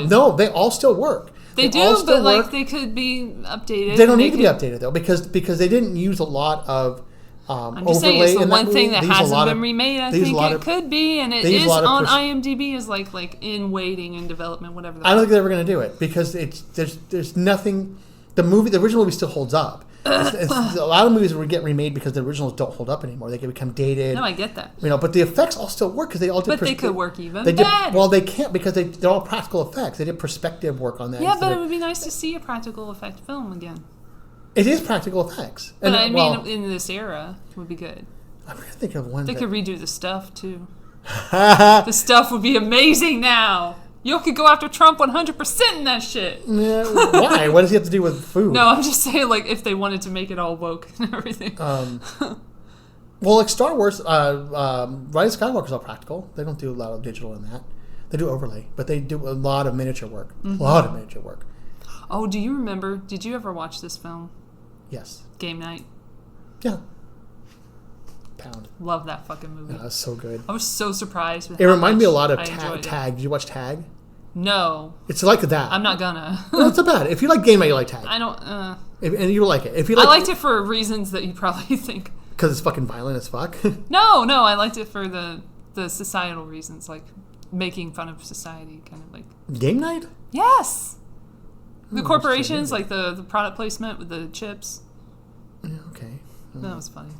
No, they all still work. They do, but they could be updated. They don't need to be updated though, because they didn't use a lot of I'm just saying, it's the one thing that hasn't been remade. I think it could be, and it is on IMDb is like in waiting and development, whatever. I don't think they're ever going to do it because there's nothing. The original movie still holds up. It's a lot of movies would get remade because the originals don't hold up anymore. They can become dated. No, I get that. But the effects all still work because they all did. But they could work even better. Well, they can't because they're all practical effects. They did perspective work on that. Yeah, but it would be nice to see a practical effect film again. It is practical effects. But I mean, in this era, it would be good. I'm trying to think of one. They could redo the stuff too. The stuff would be amazing now. You could go after Trump 100% in that shit. Yeah, why? What does he have to do with food? No, I'm just saying, if they wanted to make it all woke and everything. Well, like Star Wars, Rise of Skywalker's all practical. They don't do a lot of digital in that. They do overlay, but they do a lot of miniature work. Mm-hmm. A lot of miniature work. Oh, do you remember? Did you ever watch this film? Yes. Game Night. Yeah. Pound. Love that fucking movie. Yeah, that's so good. I was so surprised with it reminded me a lot of Tag. Did you watch Tag? No. It's like that. I'm not gonna. No, it's not bad. If you like Game Night, you like Tag. I don't. And you like it. If you I liked it for reasons that you probably think. Because it's fucking violent as fuck. No, I liked it for the societal reasons, like making fun of society, kind of like. Game Night? Yes. The corporations, like the product placement with the chips. Yeah, okay. That was funny.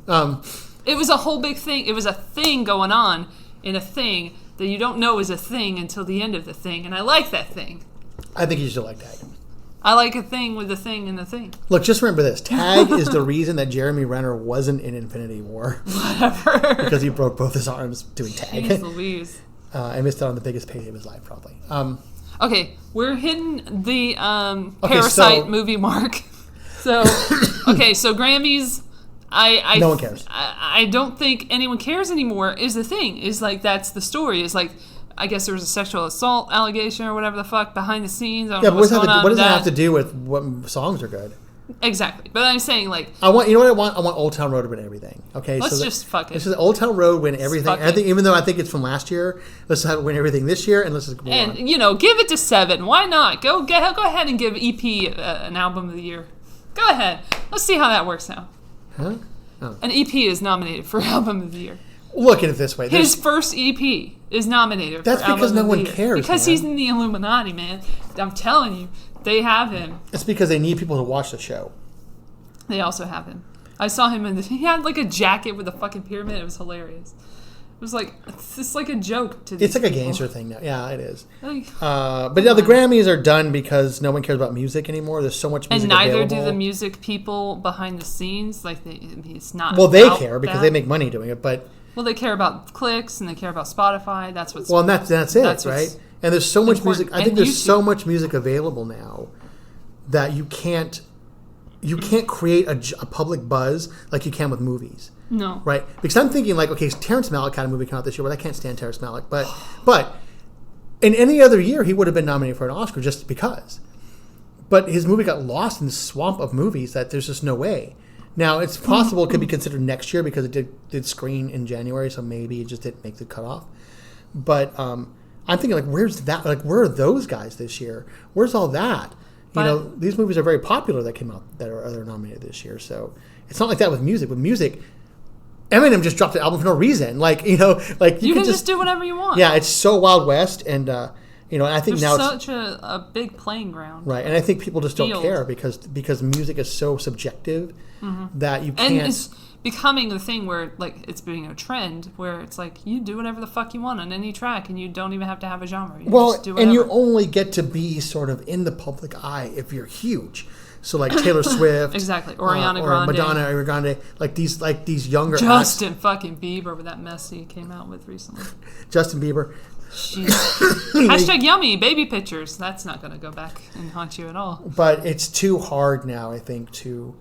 It was a whole big thing. It was a thing going on in a thing that you don't know is a thing until the end of the thing, and I like that thing. I think you should like Tag. I like a thing with a thing and a thing. Look, just remember this. Tag is the reason that Jeremy Renner wasn't in Infinity War. Whatever. Because he broke both his arms doing Tag. Jeez Louise. I missed out on the biggest payday of his life, probably. Okay, we're hitting the Parasite movie mark. So, so Grammys... no one cares. I don't think anyone cares anymore. Is the thing that's the story? Is I guess there was a sexual assault allegation or whatever the fuck behind the scenes. I don't know what's going on. What does that have to do with what songs are good? Exactly, but I'm saying I want. You know what I want? I want Old Town Road to win everything. Okay, let's just fuck it. Let's just Old Town Road win everything. I think even though I think it's from last year, let's have it win everything this year, and let's just go on. Give it to 7. Why not? Go ahead and give EP an album of the year. Go ahead. Let's see how that works out. Huh? Oh. An EP is nominated for Album of the Year. Look at it this way. His first EP is nominated for Album of the Year. That's because no one cares, because he's in the Illuminati, man. I'm telling you. They have him. It's because they need people to watch the show. They also have him. I saw him he had a jacket with a fucking pyramid. It was hilarious. It was it's like a joke to these It's like people. A gangster thing now. Yeah, it is. But the Grammys are done because no one cares about music anymore. There's so much music available. And neither do the music people behind the scenes. It's not. Well, they care because they make money doing it, but. Well, they care about clicks and they care about Spotify. That's what's. Well, and that's it, right? And there's so much music. I think there's so much music available now that you can't create a public buzz like you can with movies. No. Right? Because I'm thinking Terrence Malick had a movie come out this year, but I can't stand Terrence Malick. But in any other year, he would have been nominated for an Oscar just because. But his movie got lost in the swamp of movies that there's just no way. Now, it's possible it could be considered next year because it did screen in January, so maybe it just didn't make the cutoff. But I'm thinking, where's that? Where are those guys this year? Where's all that? These movies are very popular that came out that are nominated this year. So it's not like that with music. With music, Eminem just dropped an album for no reason. Like, you can just do whatever you want. Yeah, it's so Wild West, and I think There's now such a big playing ground. Right, and I think people just don't care because music is so subjective that you can't. And it's becoming the thing where like it's being a trend where it's like you do whatever the fuck you want on any track, and you don't even have to have a genre. Just do whatever. And you only get to be sort of in the public eye if you're huge. So like Taylor Swift, exactly, Ariana or Grande, Madonna, Ariana Grande, like these younger Justin fucking Bieber with that mess he came out with recently. Justin Bieber. Hashtag yummy baby pictures. That's not going to go back and haunt you at all. But it's too hard now, I think, to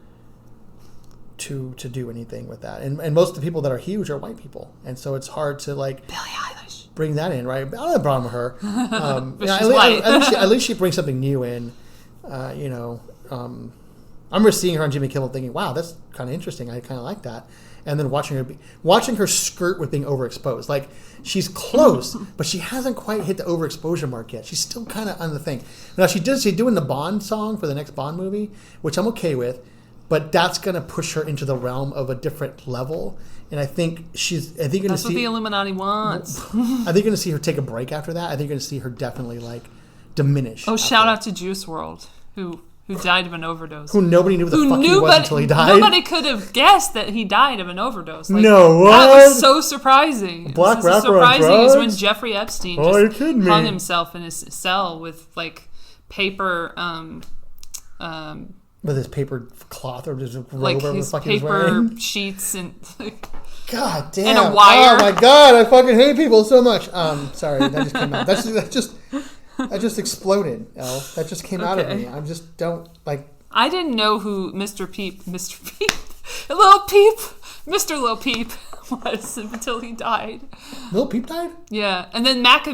do anything with that. And most of the people that are huge are white people, and so it's hard to like Billie Eilish bring that in, right? I don't have a problem with her. But she's white. At least she brings something new in. I remember seeing her on Jimmy Kimmel thinking, wow, that's kind of interesting. I kind of like that. And then watching her skirt with being overexposed. Like, she's close, but she hasn't quite hit the overexposure mark yet. She's still kind of on the thing. Now, she's doing the Bond song for the next Bond movie, which I'm okay with, but that's going to push her into the realm of a different level. And I think that's what the Illuminati wants. I think you're going to see her take a break after that. I think you're going to see her definitely, like, diminish. Oh, shout out to Juice WRLD, who died of an overdose. Who nobody knew who the fuck he was until he died. Nobody could have guessed that he died of an overdose. Like, no, what? That was so surprising. Black rapper surprising on drugs? is when Jeffrey Epstein hung himself in his cell with like paper. With his paper cloth or just a robe like or his the fuck paper he was wearing. sheets and. God damn! And a wire. Oh my god! I fucking hate people so much. Sorry, that just came out. That just exploded, Elle. That just came out of me. I just don't like. I didn't know who Mr. Lil Peep was until he died. Lil Peep died? Yeah, and then Mac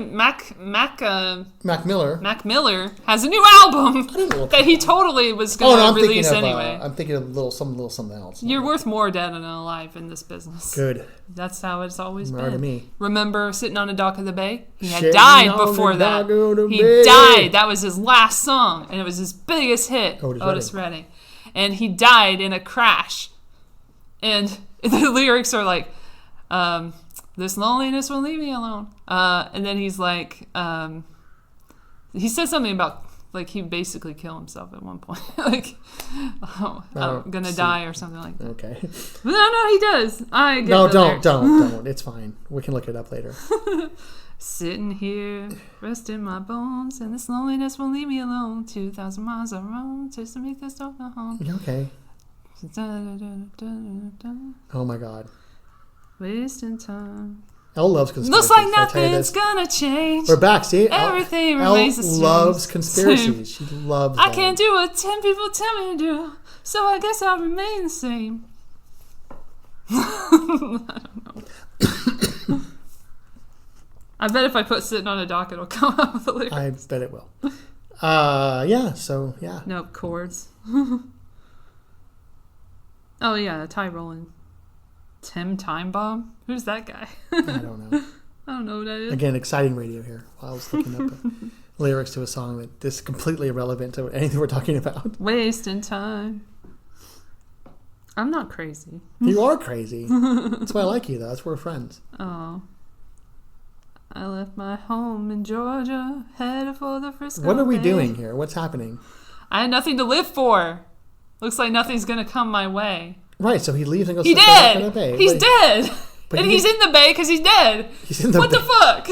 Miller has a new album that he totally was going to release anyway. I'm thinking of little something else. You're worth more dead than alive in this business. Good. That's how it's always been. To me. Remember Sitting on a Dock of the Bay? He had died before that. He died. That was his last song, and it was his biggest hit, Otis Redding. And he died in a crash. And the lyrics are like, this loneliness will leave me alone. And then he's like, he said something about, like, he basically killed himself at one point. Like, I'm going to die or something like that. Okay. No, he does. Don't. It's fine. We can look it up later. Sitting here, resting my bones, and this loneliness won't leave me alone. 2,000 miles I roam just to make this dog go home. Okay. Oh my god. Wasting time. Elle loves conspiracies. Looks like nothing's gonna change. We're back. See, everything remains the same. Elle loves conspiracies. She loves them. I can't do what 10 people tell me to do, so I guess I'll remain the same. I don't know. I bet if I put Sitting on a Dock, it'll come out with the lyrics. I bet it will. Yeah. No chords. Oh yeah, Ty Rowland. Tim Time Bomb? Who's that guy? I don't know. I don't know what that is. Again, exciting radio here. While I was looking up lyrics to a song that is completely irrelevant to anything we're talking about. Wasting time. I'm not crazy. You are crazy. That's why I like you, though. That's why we're friends. Oh. I left my home in Georgia, headed for the Frisco What are we Bay. doing here? What's happening? I had nothing to live for. Looks like nothing's going to come my way. Right, so he leaves and goes to the Bay. He's dead. But and he's in the bay because he's dead. He's in the What bay. the fuck?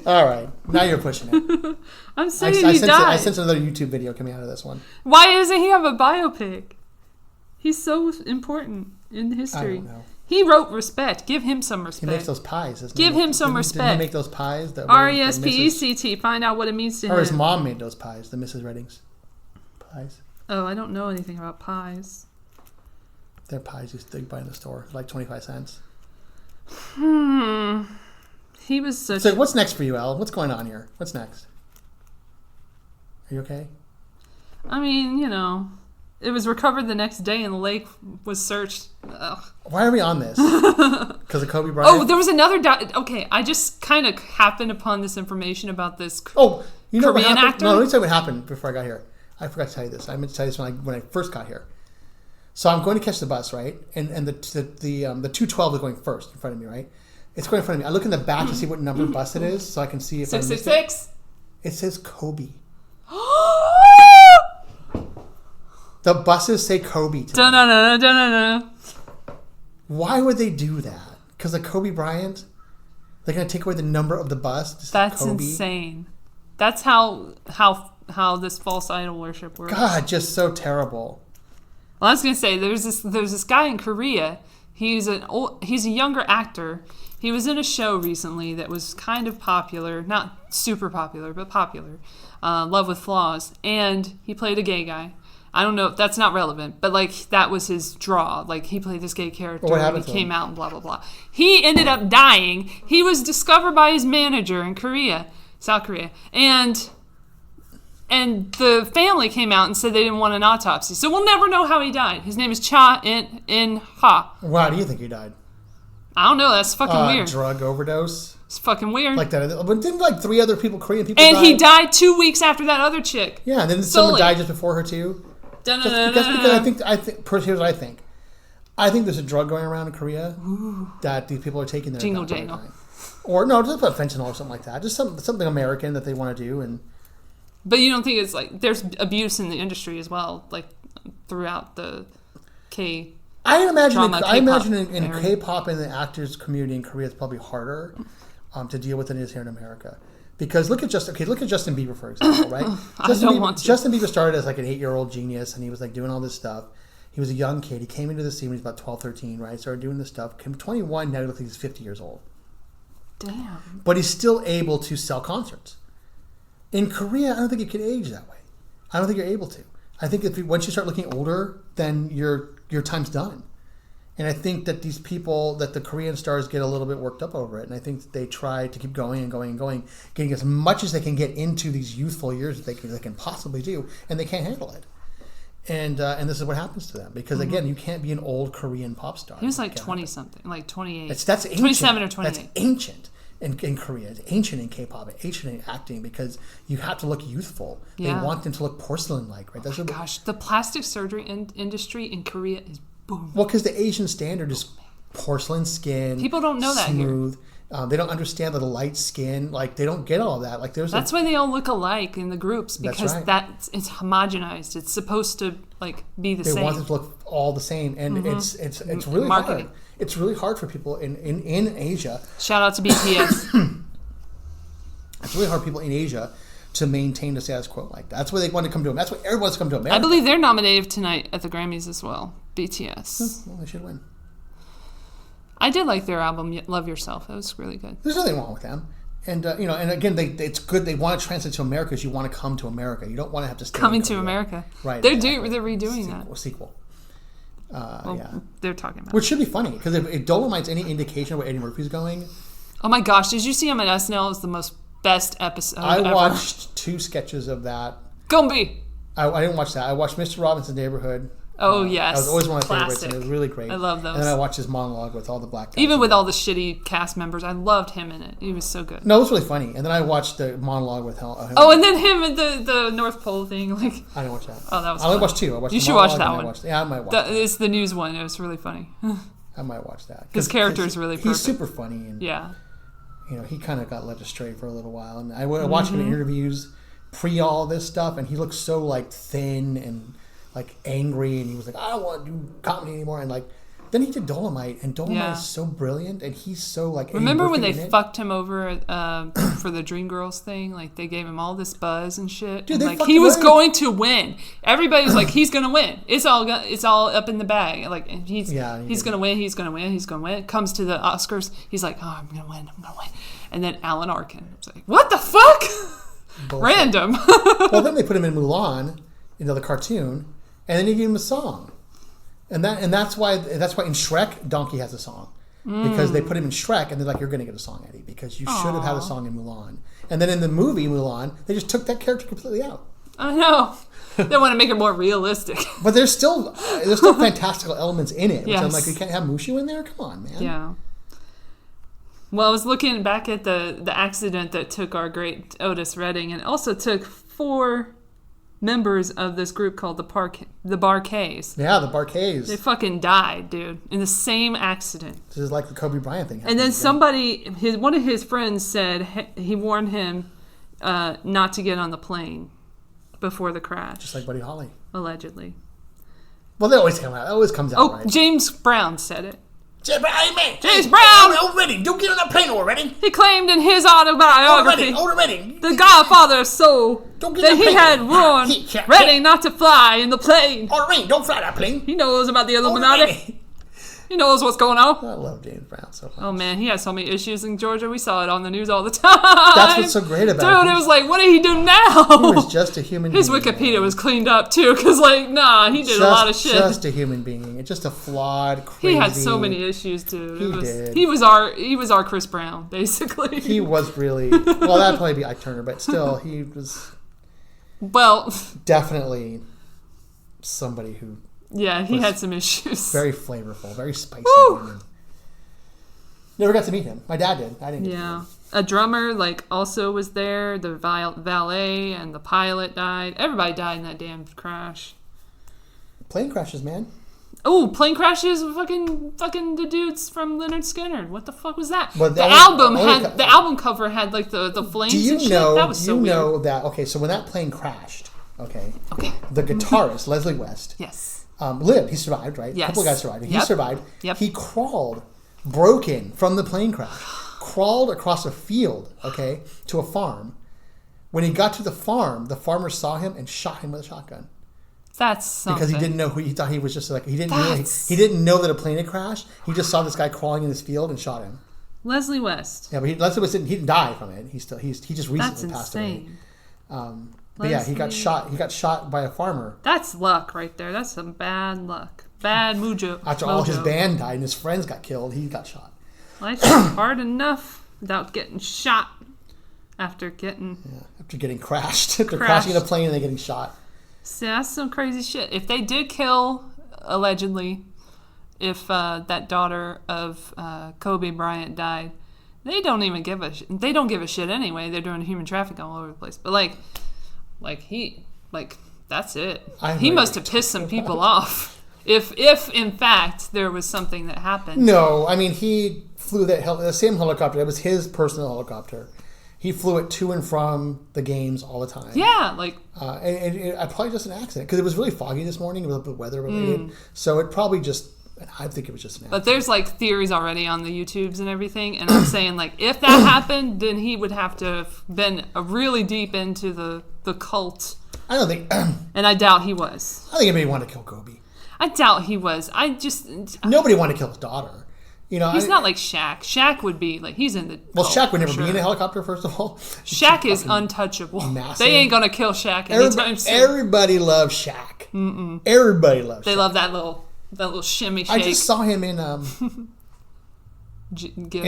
All right, now you're pushing it. I'm saying he died. I sensed another YouTube video coming out of this one. Why doesn't he have a biopic? He's so important in history. I don't know. He wrote Respect. Give him some respect. He makes those pies. Give him some respect. Didn't he make those pies? RESPECT. Find out what it means to him. Or his mom made those pies, the Mrs. Redding's pies. Oh, I don't know anything about pies. They're pies you buy in the store, like 25 cents. He was such... So what's next for you, Elle? What's going on here? What's next? Are you okay? I mean, you know, it was recovered the next day and the lake was searched. Ugh. Why are we on this? Because of KobeBryant? Oh, there was another... Okay, I just kind of happened upon this information about this Korean actor. No, let me tell you what happened before I got here. I forgot to tell you this. I meant to tell you this when I first got here. So I'm going to catch the bus, right? And the 212 is going first in front of me, right? It's going in front of me. I look in the back to see what number bus it is, so I can see if 666. It says Kobe. The buses say Kobe. Dun-dun-dun-dun-dun-dun. Why would they do that? Because of KobeBryant? They're going to take away the number of the bus? That's Kobe? insane. That's how this false idol worship works. God, just so terrible. Well, I was gonna say there's this guy in Korea. He's a younger actor. He was in a show recently that was kind of popular, not super popular, but popular. Love with Flaws, and he played a gay guy. I don't know if that's not relevant, but like that was his draw. Like he played this gay character and he came out and blah blah blah. He ended up dying. He was discovered by his manager in Korea, South Korea, and the family came out and said they didn't want an autopsy. So we'll never know how he died. His name is Cha In-ha. Why do you think he died? I don't know. That's fucking weird. Drug overdose? It's fucking weird. Like that. But didn't like 3 other Korean people and die? he died 2 weeks after that other chick. Yeah, and then someone died just before her too. Because I think here's what I think. I think there's a drug going around in Korea that these people are taking their jingle jangle. Or no, just put fentanyl or something like that. Just something American that they want to do. And but you don't think it's like there's abuse in the industry as well, like throughout the K. I imagine in K-pop and the actors community in Korea, it's probably harder to deal with than it is here in America. Because look at Justin Bieber, for example, right? Justin Bieber started as like an 8-year-old genius, and he was like doing all this stuff. He was a young kid. He came into the scene when he was about 12, 13, right? Started doing this stuff. Came 21, now he looks like he's 50 years old. Damn. But he's still able to sell concerts. In Korea, I don't think it can age that way. I don't think you're able to. I think once you start looking older, then your time's done. And I think that these people, that the Korean stars get a little bit worked up over it. And I think that they try to keep going and going and going, getting as much as they can get into these youthful years that they can possibly do, and they can't handle it. And this is what happens to them. Because, again, you can't be an old Korean pop star. He was like 20-something, like 28. That's ancient. 27 or 28. That's ancient in Korea. It's ancient in K-pop. It's ancient in acting because you have to look youthful. Yeah. They want them to look porcelain-like, right? Oh my gosh, the plastic surgery industry in Korea is boom. Well, because the Asian standard is porcelain skin. People don't know that smooth. They don't understand the light skin. Like, they don't get all that. Like, that's why they all look alike in the groups, because that's it's homogenized. It's supposed to like be the same. They want it to look all the same, and it's really marketing. hard. It's really hard for people in Asia. Shout out to BTS. It's really hard for people in Asia to maintain the status quo like that. That's why they want to come to them. That's why everyone wants to come to America. I believe they're nominated tonight at the Grammys as well. BTS. Well, they should win. I did like their album "Love Yourself." It was really good. There's nothing wrong with them, and and again, it's good. They want to translate to America because you want to come to America. You don't want to have to stay coming to America. Right? They're redoing that sequel. Yeah, they're talking about. Which should be funny because if Dolomite's any indication of where Eddie Murphy's going. Oh my gosh! Did you see him at SNL? It was the best episode. I watched 2 sketches of that. Gumby. I didn't watch that. I watched Mr. Robinson's Neighborhood. Oh, yes. That was always one of my Classic. favorites, and it was really great. I love those. And then I watched his monologue with all the black guys. Even with all the shitty cast members, I loved him in it. He was so good. No, it was really funny. And then I watched the monologue with him. Oh, and then him and the North Pole thing. Like, I didn't watch that. Oh, that was I only watched 2. I watched you should watch that one. I might watch that. It's the news one. It was really funny. I might watch that. His character is really perfect. He's super funny. And, yeah. He kind of got led astray for a little while. And I watched him in interviews pre all this stuff, and he looked so, like, thin and like angry, and he was like, I don't want to do comedy anymore, and like then he did Dolomite, and Dolomite is so brilliant, and he's so like remember when they fucked him over for the Dreamgirls thing? Like they gave him all this buzz and shit. Dude, and, like he was going to win. Everybody was like, he's gonna win. It's all up in the bag. Like he's gonna win. He's gonna win. He's gonna win. Comes to the Oscars, he's like, oh, I'm gonna win. And then Alan Arkin was like, what the fuck? Bullshit. Random. Well, then they put him in Mulan, the cartoon. And then he gave him a song, and that's why in Shrek Donkey has a song because they put him in Shrek and they're like, you're going to get a song, Eddie, because you should have had a song in Mulan. And then in the movie Mulan, they just took that character completely out. I know. They want to make it more realistic. But there's still fantastical elements in it. Which yes. I'm like, you can't have Mushu in there? Come on, man. Yeah. Well, I was looking back at the accident that took our great Otis Redding, and also took 4 members of this group called the Barkays. Yeah, the Barkays. They fucking died, dude, in the same accident. This is like the KobeBryant thing. And then one of his friends said he warned him not to get on the plane before the crash. Just like Buddy Holly. Allegedly. Well, they always come out. It always comes out right. James Brown said it. James Brown! Already! Don't get on that plane already! He claimed in his autobiography already. the Godfather of Soul that he had warned Redding not to fly in the plane. Already, don't fly that plane. He knows about the Illuminati. He knows what's going on. I love James Brown so much. Oh man, he has so many issues in Georgia. We saw it on the news all the time. That's what's so great about it. Dude, it was like, what did he do now? He was just a human being. His Wikipedia was cleaned up too, because he did a lot of shit. Just a human being. It's just a flawed, crazy. He had so many issues too. He did. He was our Chris Brown, basically. He was really, well, that'd probably be Ike Turner, but still, he was definitely somebody who. Yeah, he had some issues. Very flavorful, very spicy. Never got to meet him. My dad did. I didn't. Yeah, a drummer also was there. The valet and the pilot died. Everybody died in that damn crash. Plane crashes, man. Oh, plane crashes! Fucking the dudes from Lynyrd Skynyrd. What the fuck was that? But the album cover had like the flames. Do you and shit. That was so weird. Know that? Okay, so when that plane crashed, okay, the guitarist Leslie West. Yes. Lived. He survived, right? Yes. A couple of guys survived. He Yep. survived. Yep. He crawled, broken from the plane crash, crawled across a field, okay, to a farm. When he got to the farm, the farmer saw him and shot him with a shotgun. That's something. Because he didn't know who he thought he was. Just like he didn't know that a plane had crashed. He just saw this guy crawling in this field and shot him. Leslie West. Yeah, but Leslie West didn't die from it. He just recently passed away. But yeah, he got shot. He got shot by a farmer. That's luck right there. That's some bad luck. Bad mojo. After all his band died and his friends got killed, he got shot. Life's hard enough without getting shot. After getting crashed. After crashing in a plane and then getting shot. See, that's some crazy shit. If they did kill, allegedly, if that daughter of KobeBryant died, they don't even give a shit. They don't give a shit anyway. They're doing human trafficking all over the place. But that's it. He must have pissed some people off. If in fact there was something that happened. No, I mean he flew the same helicopter. It was his personal helicopter. He flew it to and from the games all the time. Yeah, and probably just an accident because it was really foggy this morning. It was a bit weather related, so it probably just. I think it was just an accident. But there's theories already on the YouTubes and everything, and I'm saying if that happened, then he would have to have been really deep into the cult. I don't think, and I doubt he was. I think anybody wanted to kill Kobe. I doubt he was. Nobody wanted to kill his daughter. He's not like Shaq. Shaq would be he's in the. Well, Shaq would never be in a helicopter. First of all, Shaq is untouchable. Massive. They ain't gonna kill Shaq anytime soon. Everybody loves Shaq. Everybody loves. They love that little shimmy shake. I just saw him in in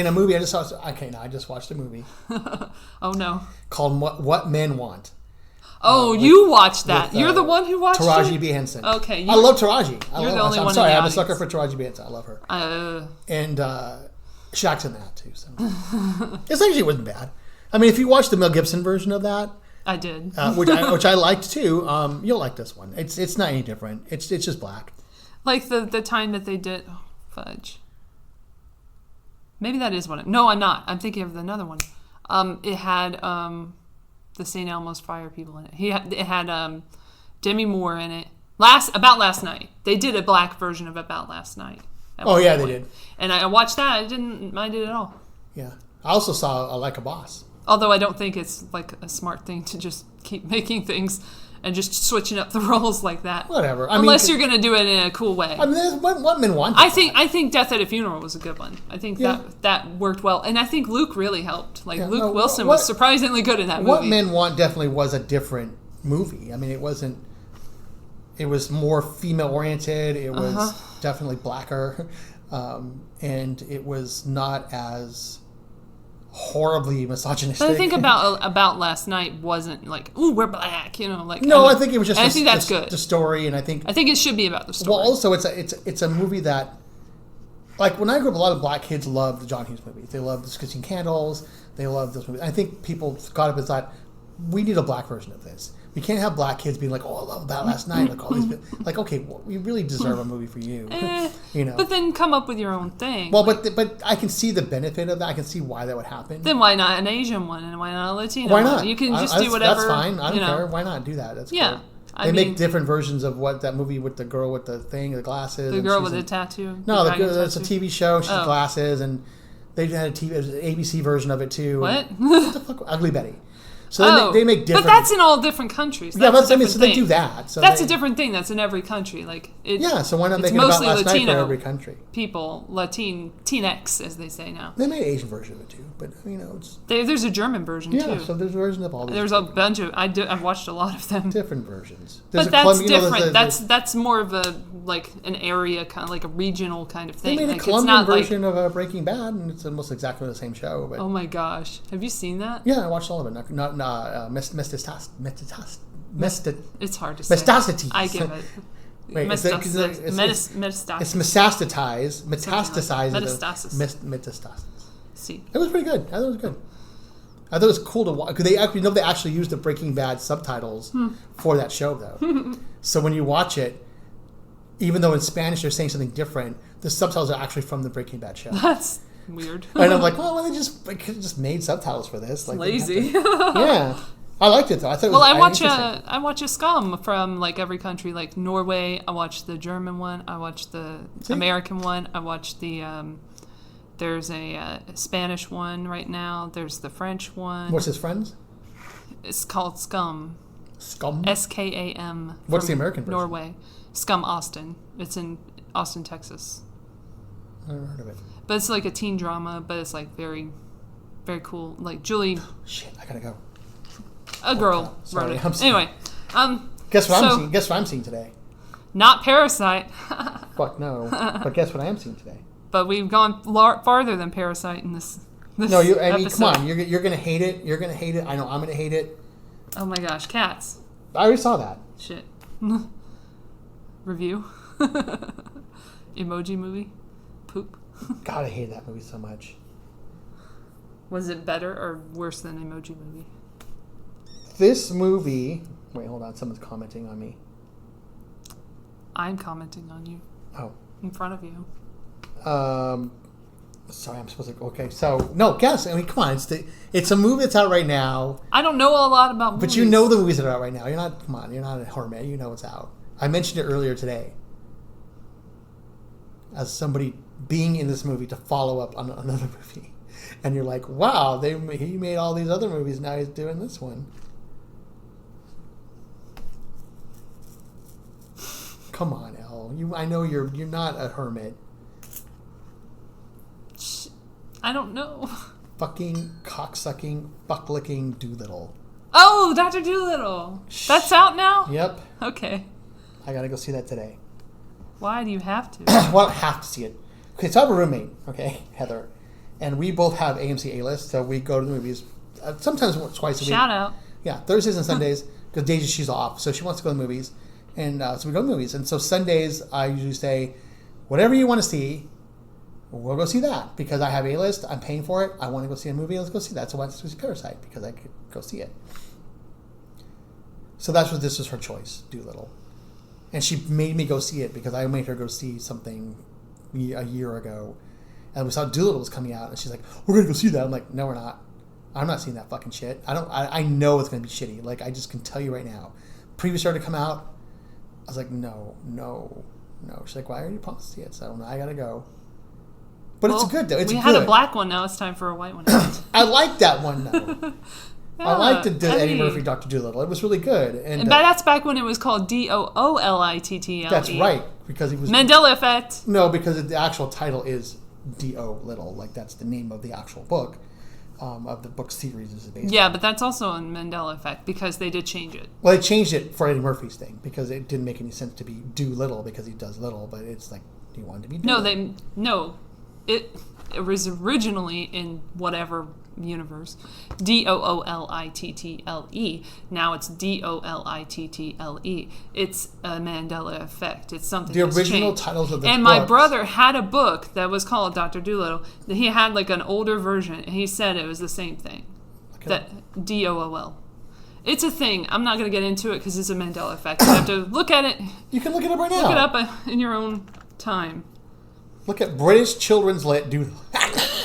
a movie. I just watched a movie. Oh no. Called What Men Want. Oh, you watched that. You're the one who watched Taraji B. Henson. Okay. I love Taraji. You're the only one. I'm sorry, I'm a sucker for Taraji B. Henson. I love her. And Shaq's in that too. So it actually wasn't bad. I mean, if you watch the Mel Gibson version of that, I did, which I liked too. You'll like this one. It's not any different. It's just black. Like the time that they did fudge. Maybe that is one. No, I'm not. I'm thinking of another one. It had the St. Elmo's Fire people in it. It had Demi Moore in it. About Last Night. They did a black version of About Last Night. Oh yeah, they did. And I watched that. I didn't mind it at all. Yeah, I also saw Like a Boss. Although I don't think it's a smart thing to just keep making things and just switching up the roles like that. Whatever. Unless you're going to do it in a cool way. I mean, what men want. I think Death at a Funeral was a good one. I think that worked well, and I think Luke really helped. Luke Wilson was surprisingly good in that movie. What Men Want definitely was a different movie. I mean, it wasn't. It was more female oriented. It was definitely blacker, and it was not as horribly misogynistic. But I think about Last Night wasn't ooh, we're black, No, I think it was just. I think that's good. The story, and I think it should be about the story. Well, also it's a movie that, when I grew up, a lot of black kids loved the John Hughes movies. They loved the 16 Candles. They loved those movies. I think people got up and thought, we need a black version of this. You can't have black kids being like, oh, I love that last night. Like all these, like, okay, well, we really deserve a movie for you. You know. But then come up with your own thing. Well, but I can see the benefit of that. I can see why that would happen. Then why not an Asian one and why not a Latino Why not? one? You can just do whatever. That's fine. I don't care. Why not do that? That's cool. They make different versions of what that movie with the girl with the thing, the glasses. The girl with the tattoo. No, it's a TV show. She has glasses, and they had an ABC version of it too. What? What the fuck? Ugly Betty. So they make different. But that's in all different countries. Yeah, but I mean, so they do that. So that's a different thing. That's in every country. Like so why not make it about last night for every country? People, Latinx, as they say now. They made an Asian version of it too, but you know, there's a German version too. Yeah, so there's versions of all these. There's a bunch of I've watched a lot of them. Different versions. But that's different. That's more of an area kind of like a regional kind of thing. They made a Colombian version of Breaking Bad, and it's almost exactly the same show. But oh my gosh, have you seen that? Yeah, I watched all of it. It's hard to say. Metastases. I give it. Wait, it's metastasized. Metastasis. See. It was pretty good. I thought it was good. I thought it was cool to watch. Because they actually used the Breaking Bad subtitles for that show, though. So when you watch it, even though in Spanish they're saying something different, the subtitles are actually from the Breaking Bad show. That's weird. And I'm like, well, they just made subtitles for this. Like, lazy. Yeah. I liked it though. I thought. I watch a scum from like every country, like Norway. I watched the German one. I watched the American one. I watched the. There's a Spanish one right now. There's the French one. What's his friends? It's called Scum. Scum. SKAM. What's the American version? Norway. Scum Austin. It's in Austin, Texas. I never heard of it. But it's like a teen drama. But it's like very, very cool. Like Julie. Shit! I gotta go. A girl wrote it. Anyway, guess what I'm seeing today? Not Parasite. Fuck no. But guess what I am seeing today? But we've gone farther than Parasite in this no, I mean, episode. come on. You're gonna hate it. You're gonna hate it. I know I'm gonna hate it. Oh my gosh, Cats. I already saw that. Shit. Review. Emoji movie. Poop. God, I hated that movie so much. Was it better or worse than Emoji Movie? This movie... Wait, hold on. Someone's commenting on me. I'm commenting on you. Oh. In front of you. Sorry, I'm supposed to... Okay, so... No, guess. I mean, come on. It's a movie that's out right now. I don't know a lot about movies. But you know the movies that are out right now. You're not... Come on. You're not a hermit. You know it's out. I mentioned it earlier today. As somebody being in this movie to follow up on another movie. And you're like, wow, he made all these other movies. Now he's doing this one. Come on, Elle. I know you're not a hermit. I don't know. Fucking cocksucking, fuck-licking Doolittle. Oh, Dr. Doolittle. That's out now? Yep. Okay. I gotta go see that today. Why do you have to? Well, I have to see it. Okay, so I have a roommate, okay, Heather. And we both have AMC A-List, so we go to the movies sometimes twice a week. Shout out. Yeah, Thursdays and Sundays, because days she's off, so she wants to go to the movies. And so we go to the movies. And so Sundays, I usually say, whatever you want to see, we'll go see that. Because I have A-List, I'm paying for it, I want to go see a movie, let's go see that. So let's go see Parasite, because I could go see it. So that's what this was her choice, Doolittle. And she made me go see it, because I made her go see something a year ago. And we saw Doolittle was coming out, and she's like, we're going to go see that. I'm like, no, we're not. I'm not seeing that fucking shit. I know it's going to be shitty. Like, I just can tell you right now. Preview started to come out. I was like, no. She's like, why are you promised to see it? So I got to go. But it's good, though. It's good. We had a black one. Now it's time for a white one. I like that one, though. I liked the Eddie Murphy Dr. Doolittle. It was really good. And that's back when it was called Doolittle. That's right. Because he was... Mandela Effect. No, because the actual title is D.O. Little. Like, that's the name of the actual book. Of the book series is based on. But that's also a Mandela Effect because they did change it. Well, they changed it for Eddie Murphy's thing because it didn't make any sense to be Doolittle because he does little, but it's like, do you want it to be Doolittle? It was originally in whatever universe, Doolittle. Now it's Doolittle. It's a Mandela Effect. It's something. The original titles of the and books. My brother had a book that was called Dr. Doolittle. He had like an older version, and he said it was the same thing. Okay. That Dool. It's a thing. I'm not going to get into it because it's a Mandela effect. You have to look at it. You can look it up right now. Look it up in your own time. Look at British children's doodle.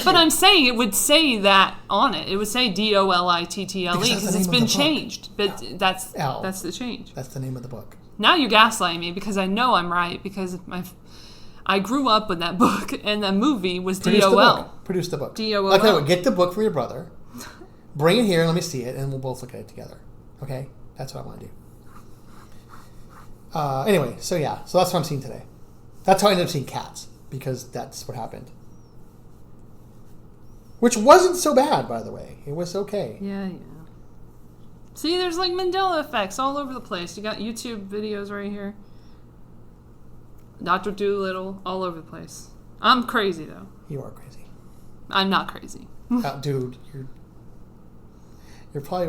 But I'm saying it would say that on it. It would say DOLITTLE because it's been changed. But that's the change. That's the name of the book. Now you're gaslighting me because I know I'm right because I grew up with that book and the movie was DOL. Produce the book. DOL. Okay, get the book from your brother. Bring it here and let me see it, and we'll both look at it together. Okay? That's what I want to do. Anyway, so that's what I'm seeing today. That's how I ended up seeing Cats, because that's what happened. Which wasn't so bad, by the way. It was okay. Yeah. See, there's like Mandela effects all over the place. You got YouTube videos right here. Dr. Dolittle, all over the place. I'm crazy, though. You are crazy. I'm not crazy. Dude, you're probably,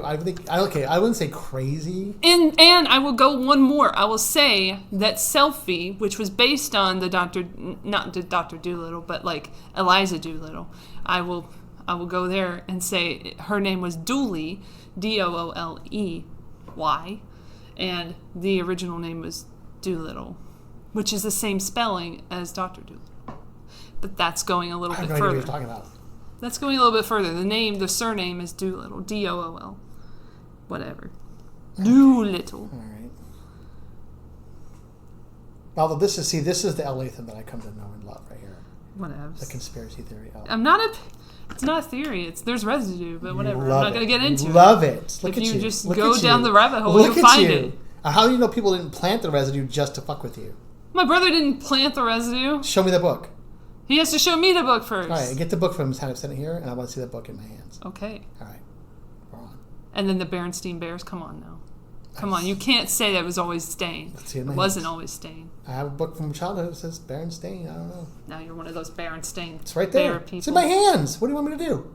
I wouldn't say crazy. And I will go one more. I will say that Selfie, which was based on not the Dr. Dolittle, but like Eliza Doolittle, I will go there and say her name was Dooley, Dooley, and the original name was Doolittle, which is the same spelling as Dr. Dolittle. But that's going a little bit further. I have no idea what you're talking about. That's going a little bit further. The surname is Doolittle. Dool. Whatever. Okay. Doolittle. All right. Although this is the Elle Latham that I come to know and love right here. Whatever. The conspiracy theory. It's not a theory. There's residue, but whatever. I'm not going to get into it. Love it. Look if at you just go down the rabbit hole, you'll find it. How do you know people didn't plant the residue just to fuck with you? My brother didn't plant the residue. Show me the book. He has to show me the book first. All right, get the book from him. Have it sitting here, and I want to see the book in my hands. Okay. All right. We're on. And then the Berenstein Bears. Come on now. Come on. You can't say that it was always Stain. It wasn't always Stain. I have a book from childhood that says Berenstain. I don't know. Now you're one of those Berenstain. It's right there. It's in my hands. What do you want me to do?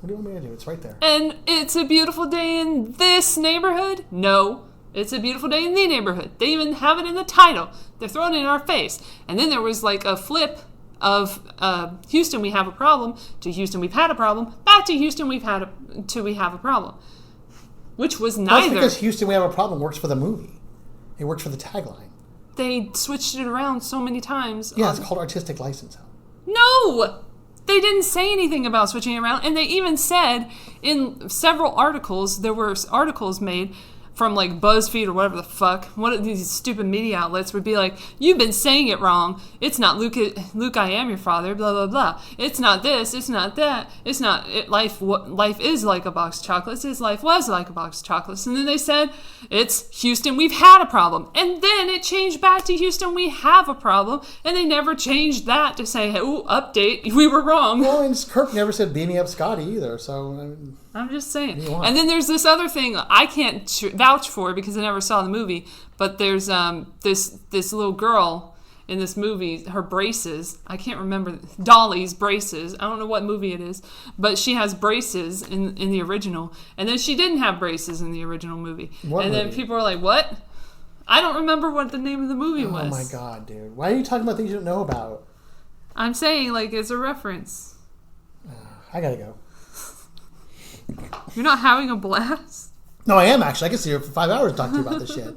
What do you want me to do? It's right there. And it's a beautiful day in this neighborhood? No. It's a beautiful day in the neighborhood. They even have it in the title. They're throwing it in our face. And then there was like a flip of Houston, we have a problem, to Houston, we've had a problem, back to Houston, we have a problem. Which was neither. That's because Houston, we have a problem works for the movie. It works for the tagline. They switched it around so many times. Yeah, it's called artistic license. No! They didn't say anything about switching it around. And they even said in several articles, there were articles made from like BuzzFeed or whatever the fuck, one of these stupid media outlets would be like, you've been saying it wrong. It's not Luke, I am your father, blah, blah, blah. It's not this, it's not that. It's not, life is like a box of chocolates. His life was like a box of chocolates. And then they said, it's Houston, we've had a problem. And then it changed back to Houston, we have a problem. And they never changed that to say, oh, update, we were wrong. Well, and Kirk never said beam me up Scotty either, so... I'm just saying. And then there's this other thing I can't vouch for because I never saw the movie, but there's this little girl in this movie, her braces, I can't remember, Dolly's braces, I don't know what movie it is, but she has braces in the original, and then she didn't have braces in the original movie. What movie? Then people are like, what? I don't remember what the name of the movie was. Oh my god, dude. Why are you talking about things you don't know about? I'm saying, like, it's a reference. I gotta go. You're not having a blast? No, I am actually. I could sit here for 5 hours and talk to you about this shit.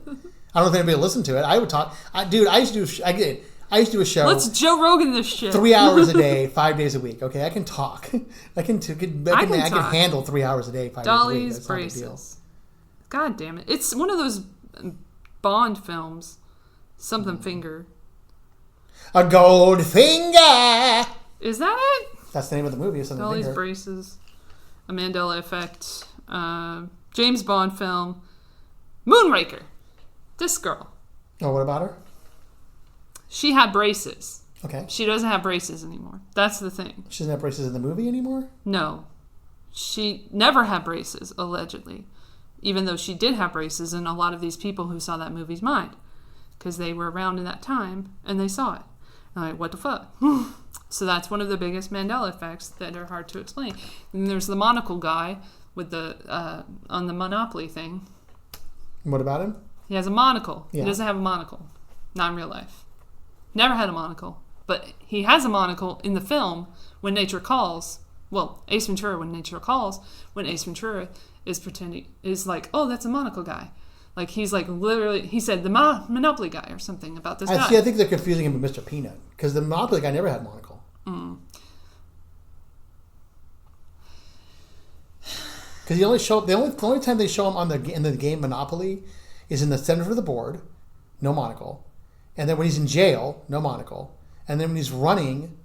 I don't know if anybody will listen to it. I would talk. Dude, I used to do a show. Let's Joe Rogan this shit. 3 hours a day, 5 days a week. Okay, I can talk. I can handle 3 hours a day, 5 Dolly's days a week. That's braces. not a big deal. God damn it! It's one of those Bond films. Something finger. A gold finger. Is that it? That's the name of the movie. Something Dolly's finger. braces. A Mandela effect. James Bond film. Moonraker. This girl. Oh, what about her? She had braces. Okay. She doesn't have braces anymore. That's the thing. She doesn't have braces in the movie anymore? No. She never had braces, allegedly. Even though she did have braces in a lot of these people who saw that movie's mind. Because they were around in that time and they saw it. And I'm like, what the fuck? So that's one of the biggest Mandela effects that are hard to explain. And there's the monocle guy with the on the Monopoly thing. What about him? He has a monocle. Yeah. He doesn't have a monocle. Not in real life. Never had a monocle. But he has a monocle in the film When Nature Calls well, Ace Ventura, when nature calls, when Ace Ventura is like, oh, that's a monocle guy. Like, he's like, literally, he said the Monopoly guy or something about this guy. See, I think they're confusing him with Mr. Peanut, because the Monopoly guy never had monocle. Because the only time they show him in the game Monopoly is in the center of the board, no monocle. And then when he's in jail, no monocle. And then when he's running,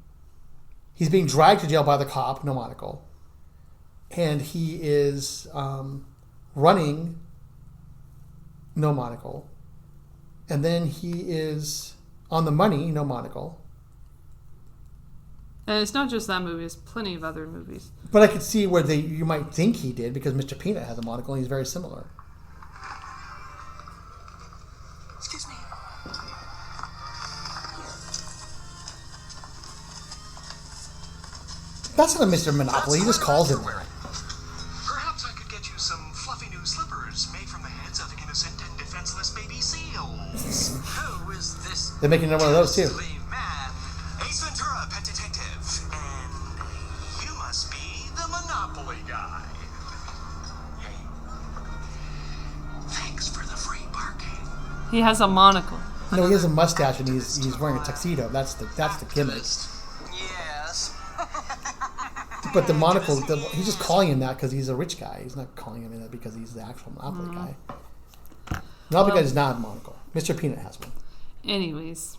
he's being dragged to jail by the cop, no monocle. And he is running, no monocle. And then he is on the money, no monocle. And it's not just that movie, there's plenty of other movies. But I could see where you might think he did, because Mr. Peanut has a monocle and he's very similar. Excuse me. That's not a Mr. Monopoly, he just calls him that. Perhaps I could get you some fluffy new slippers made from the heads of innocent and defenseless baby seals. Who is this? They're making one of those too. Man, Ace Ventura, pet detective, and you must be the Monopoly guy. Hey, thanks for the free parking. He has a monocle. No, he has a mustache and he's wearing a tuxedo. That's the gimmick. Yes. But the monocle, he's just calling him that because he's a rich guy. He's not calling him that because he's the actual Monopoly guy. Monopoly guy does not have a monocle. Mr. Peanut has one. Anyways.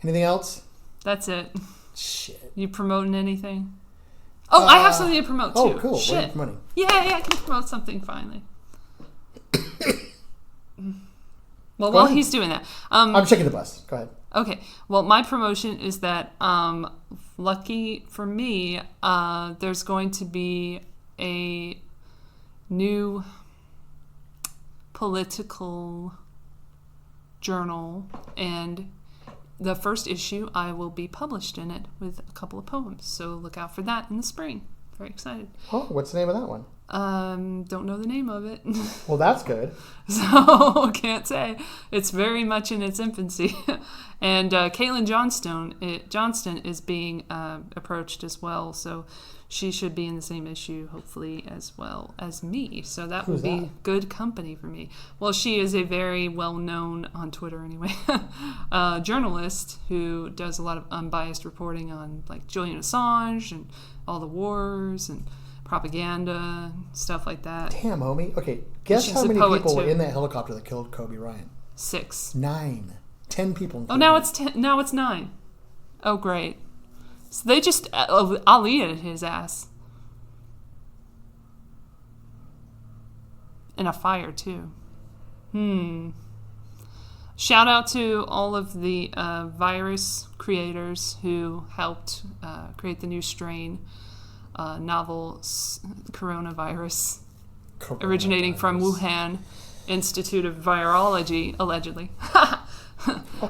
Anything else? That's it. Shit. You promoting anything? Oh, I have something to promote too. Oh, cool. Shit. What are you promoting? Yeah, I can promote something finally. Well, while he's doing that. I'm checking the bus. Go ahead. Okay. Well, my promotion is that, lucky for me, there's going to be a new political journal, and the first issue I will be published in it with a couple of poems. So look out for that in the spring. Very excited. Oh, what's the name of that one? Don't know the name of it. Well, that's good. So, can't say. It's very much in its infancy. And Caitlin Johnston is being approached as well. So she should be in the same issue, hopefully, as well as me. So that will be good company for me. Well, she is a very well-known, on Twitter anyway, journalist who does a lot of unbiased reporting on, like, Julian Assange and all the wars and propaganda, stuff like that. Damn, homie. Okay, guess how many people were in that helicopter that killed KobeBryant? 6. 9. 10 people. Oh, now it's 10. Now it's 9. Oh, great. So they just Ali'd his ass. In a fire, too. Shout out to all of the virus creators who helped create the new strain, novel coronavirus, originating from Wuhan Institute of Virology, allegedly.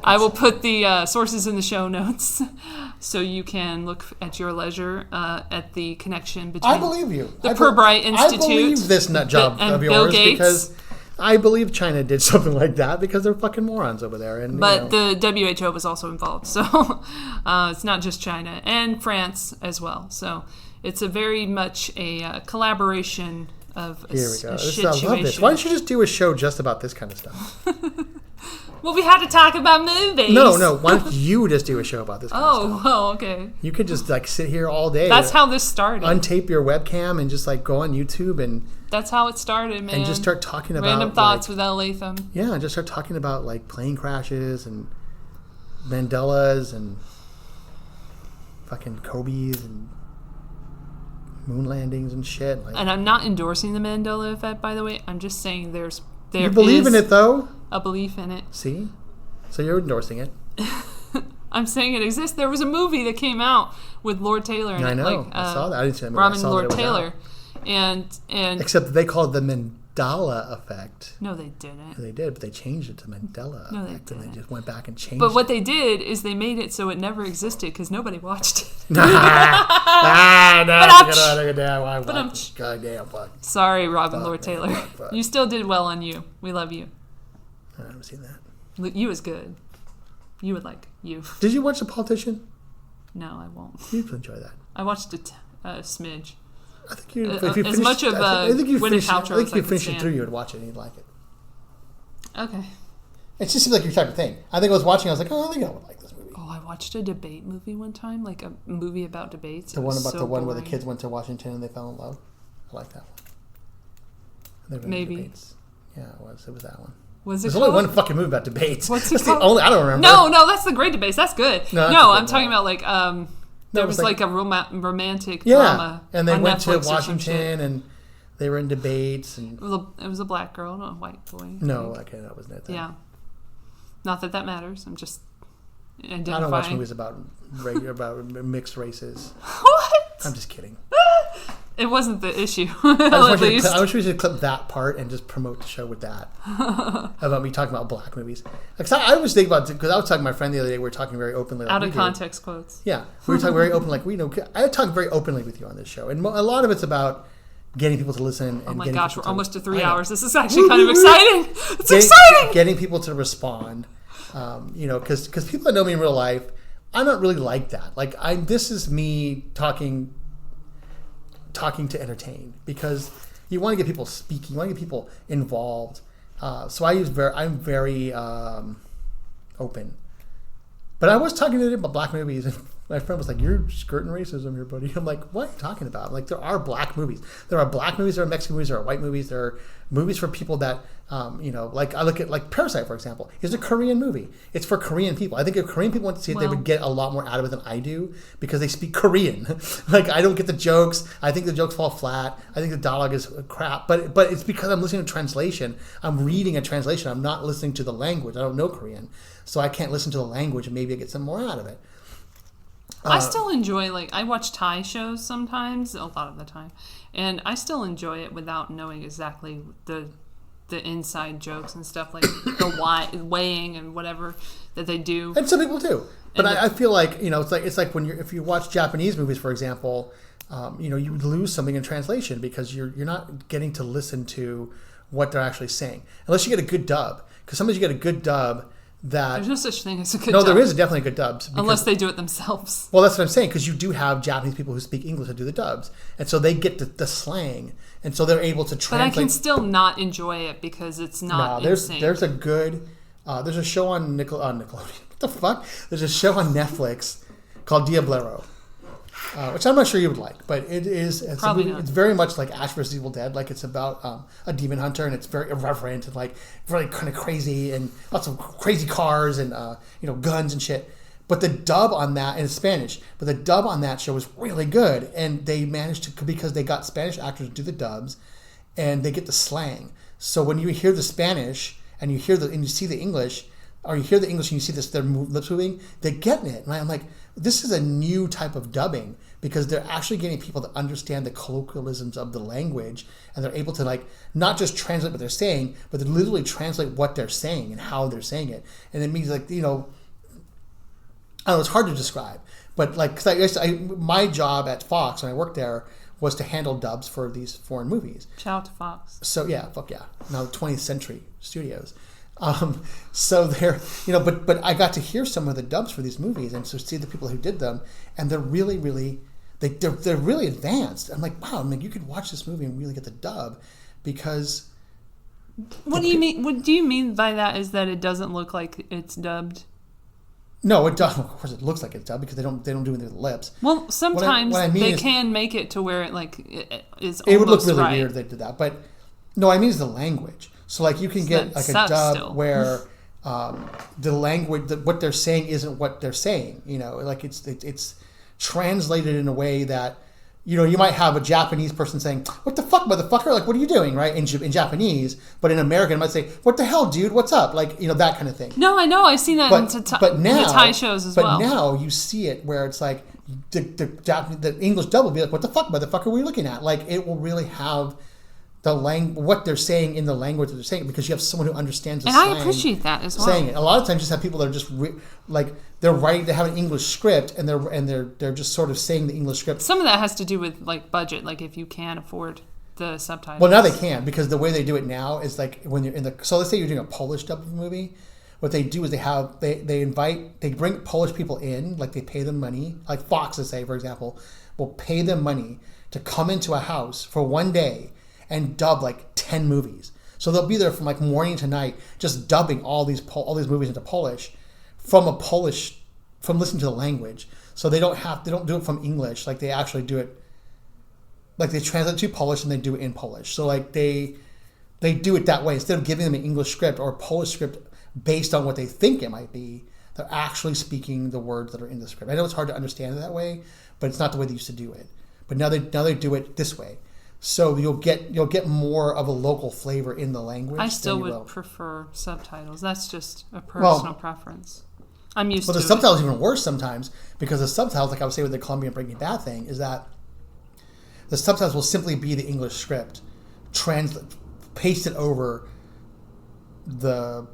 I will put the sources in the show notes so you can look at your leisure at the connection between I believe you. the KobeBryant Institute I believe this nut job and of Bill yours Gates. Because I believe China did something like that because they're fucking morons over there. And but the WHO was also involved, so it's not just China, and France as well. So it's a very much a collaboration of a here we go. situation. I love this. Why don't you just do a show just about this kind of stuff? Well, we had to talk about movies. No. Why don't you just do a show about this kind of stuff? Oh, okay. You could just like sit here all day. That's how this started. Untape your webcam and just like go on YouTube and. That's how it started, man. And just start talking about random thoughts like, with Elle Latham. Yeah, and just start talking about like plane crashes and Mandelas and fucking Kobe's and moon landings and shit. Like, and I'm not endorsing the Mandela effect, by the way. I'm just saying there you believe in it though. A belief in it. See, so you're endorsing it. I'm saying it exists. There was a movie that came out with Lord Taylor in I it. know. Like, I saw that. I didn't see that movie. Robin I saw Lord that it was Taylor. out. And except they called it the Mandela effect. No, they didn't. They did, but they changed it to Mandela no, effect, they didn't. and they just went back and changed. But what they did is they made it so it never existed because nobody watched it. Goddamn fuck. Sorry, Robin Lord Taylor. You still did well on You. We love you. I haven't seen that. You is good. You would like You. Did you watch The Politician? No, I won't. You'd enjoy that. I watched it a smidge. I think you, as much of Gwyneth Paltrow as I could finish it stand. through, you would watch it and you'd like it. Okay. It just seems like your type of thing. I think I was watching, I was like, oh, I think I would like this movie. Oh, I watched a debate movie one time, like a movie about debates. The one about so the one where boring. the kids went to Washington and they fell in love. I like that one. They were in Maybe. debates. Yeah, it was. It was that one. Was it There's called? only one fucking movie about debates. What's it That's called? the only. I don't remember. No, that's the Great Debates. That's good. No, No, that's I'm good talking one. about like there was like a romantic Yeah, drama. and they on went Netflix to or some shit. Washington and they were in debates and. It was a black girl, not a white boy. No, okay, that wasn't it. Then. Yeah. Not that matters. I'm just identifying. I don't watch movies about mixed races. What? I'm just kidding. It wasn't the issue. I At least. wish we should clip that part and just promote the show with that. About me talking about black movies. Like, I was thinking about, because I was talking to my friend the other day, we were talking very openly. Like Out of context quotes. Yeah. We were talking very openly. I talk very openly with you on this show. And a lot of it's about getting people to listen. And Oh my getting gosh, people we're almost to 3 I know. hours. This is actually kind of exciting. It's Getting- exciting! Getting people to respond. Because people that know me in real life, I'm not really like that. Like, this is me talking to entertain, because you want to get people speaking, you want to get people involved. So I'm very open. But I was talking to them about black movies, and my friend was like, "You're skirting racism here, buddy." I'm like, "What are you talking about?" Like, there are black movies. There are black movies. There are Mexican movies. There are white movies. There are movies for people that, like I look at like Parasite, for example, is a Korean movie. It's for Korean people. I think if Korean people went to see it, they would get a lot more out of it than I do, because they speak Korean. Like, I don't get the jokes. I think the jokes fall flat. I think the dialogue is crap. But it's because I'm listening to translation. I'm reading a translation. I'm not listening to the language. I don't know Korean, so I can't listen to the language, and maybe I get some more out of it. I still enjoy, like, I watch Thai shows sometimes, a lot of the time, and I still enjoy it without knowing exactly the inside jokes and stuff, like the weighing and whatever that they do. And some people do. But I feel like, it's like when if you watch Japanese movies, for example, you lose something in translation, because you're not getting to listen to what they're actually saying. Unless you get a good dub. Because sometimes you get a good dub that... There's no such thing as a good dub. No, there is definitely a good dubs. Unless they do it themselves. Well, that's what I'm saying, because you do have Japanese people who speak English that do the dubs. And so they get the slang. And so they're able to translate... But I can still not enjoy it because it's not insane. There's a good... there's a show on Nickelodeon. What the fuck? There's a show on Netflix called Diablero. Which I'm not sure you would like, but it's very much like Ash vs. Evil Dead. Like, it's about a demon hunter, and it's very irreverent and like really kind of crazy, and lots of crazy cars and guns and shit. But the dub on that, and it's Spanish, but the dub on that show was really good, and they managed to, because they got Spanish actors to do the dubs, and they get the slang. So when you hear the Spanish and you see the English, or you hear the English and you see their lips moving, they're getting it. And I'm like, this is a new type of dubbing, because they're actually getting people to understand the colloquialisms of the language, and they're able to, like, not just translate what they're saying, but they literally translate what they're saying and how they're saying it. And it means, like, I don't know, it's hard to describe. But, like, because my job at Fox when I worked there was to handle dubs for these foreign movies. Shout out to Fox. So, yeah, fuck yeah. Now 20th Century Studios. So they're, but I got to hear some of the dubs for these movies, and so see the people who did them, and they're really, really, they're really advanced. I'm like, wow, you could watch this movie and really get the dub, because. What do you mean? What do you mean by that? Is that it doesn't look like it's dubbed? No, it doesn't. Of course, it looks like it's dubbed, because they don't do anything with the lips. Well, sometimes what I mean they is, can make it to where it is. It would look almost really right. weird if they did that, but no, I mean is the language. So, like, you can get like a dub still. where the language, what they're saying isn't what they're saying. Like it's translated in a way that, you might have a Japanese person saying, "What the fuck, motherfucker? Like, what are you doing?" Right, in Japanese, but in American, it might say, "What the hell, dude? What's up?" Like, that kind of thing. No, I know. I've seen that in the Thai shows as well. But now you see it where it's like the English dub will be like, "What the fuck, motherfucker? What are you looking at?" Like, it will really have what they're saying in the language that they're saying, because you have someone who understands the slang. And I appreciate that as well. Saying it. A lot of times, you just have people that are just they're writing. They have an English script, and they're just sort of saying the English script. Some of that has to do with, like, budget, like if you can afford the subtitles. Well, now they can, because the way they do it now is like when you're so let's say you're doing a Polish dub of a movie. What they do is they bring Polish people in, like they pay them money, like Fox, let's say, for example, will pay them money to come into a house for one day and dub like 10 movies. So they'll be there from like morning to night, just dubbing all these movies into Polish from listening to the language. So they don't do it from English. Like they actually do it, like they translate to Polish and they do it in Polish. So like they do it that way. Instead of giving them an English script or a Polish script based on what they think it might be, they're actually speaking the words that are in the script. I know it's hard to understand it that way, but it's not the way they used to do it. But now they do it this way. So you'll get more of a local flavor in the language. I still would prefer subtitles. That's just a personal preference. I'm used to it. But the subtitles are even worse sometimes, because the subtitles, like I was saying with the Colombian Breaking Bad thing, is that the subtitles will simply be the English script, pasted over the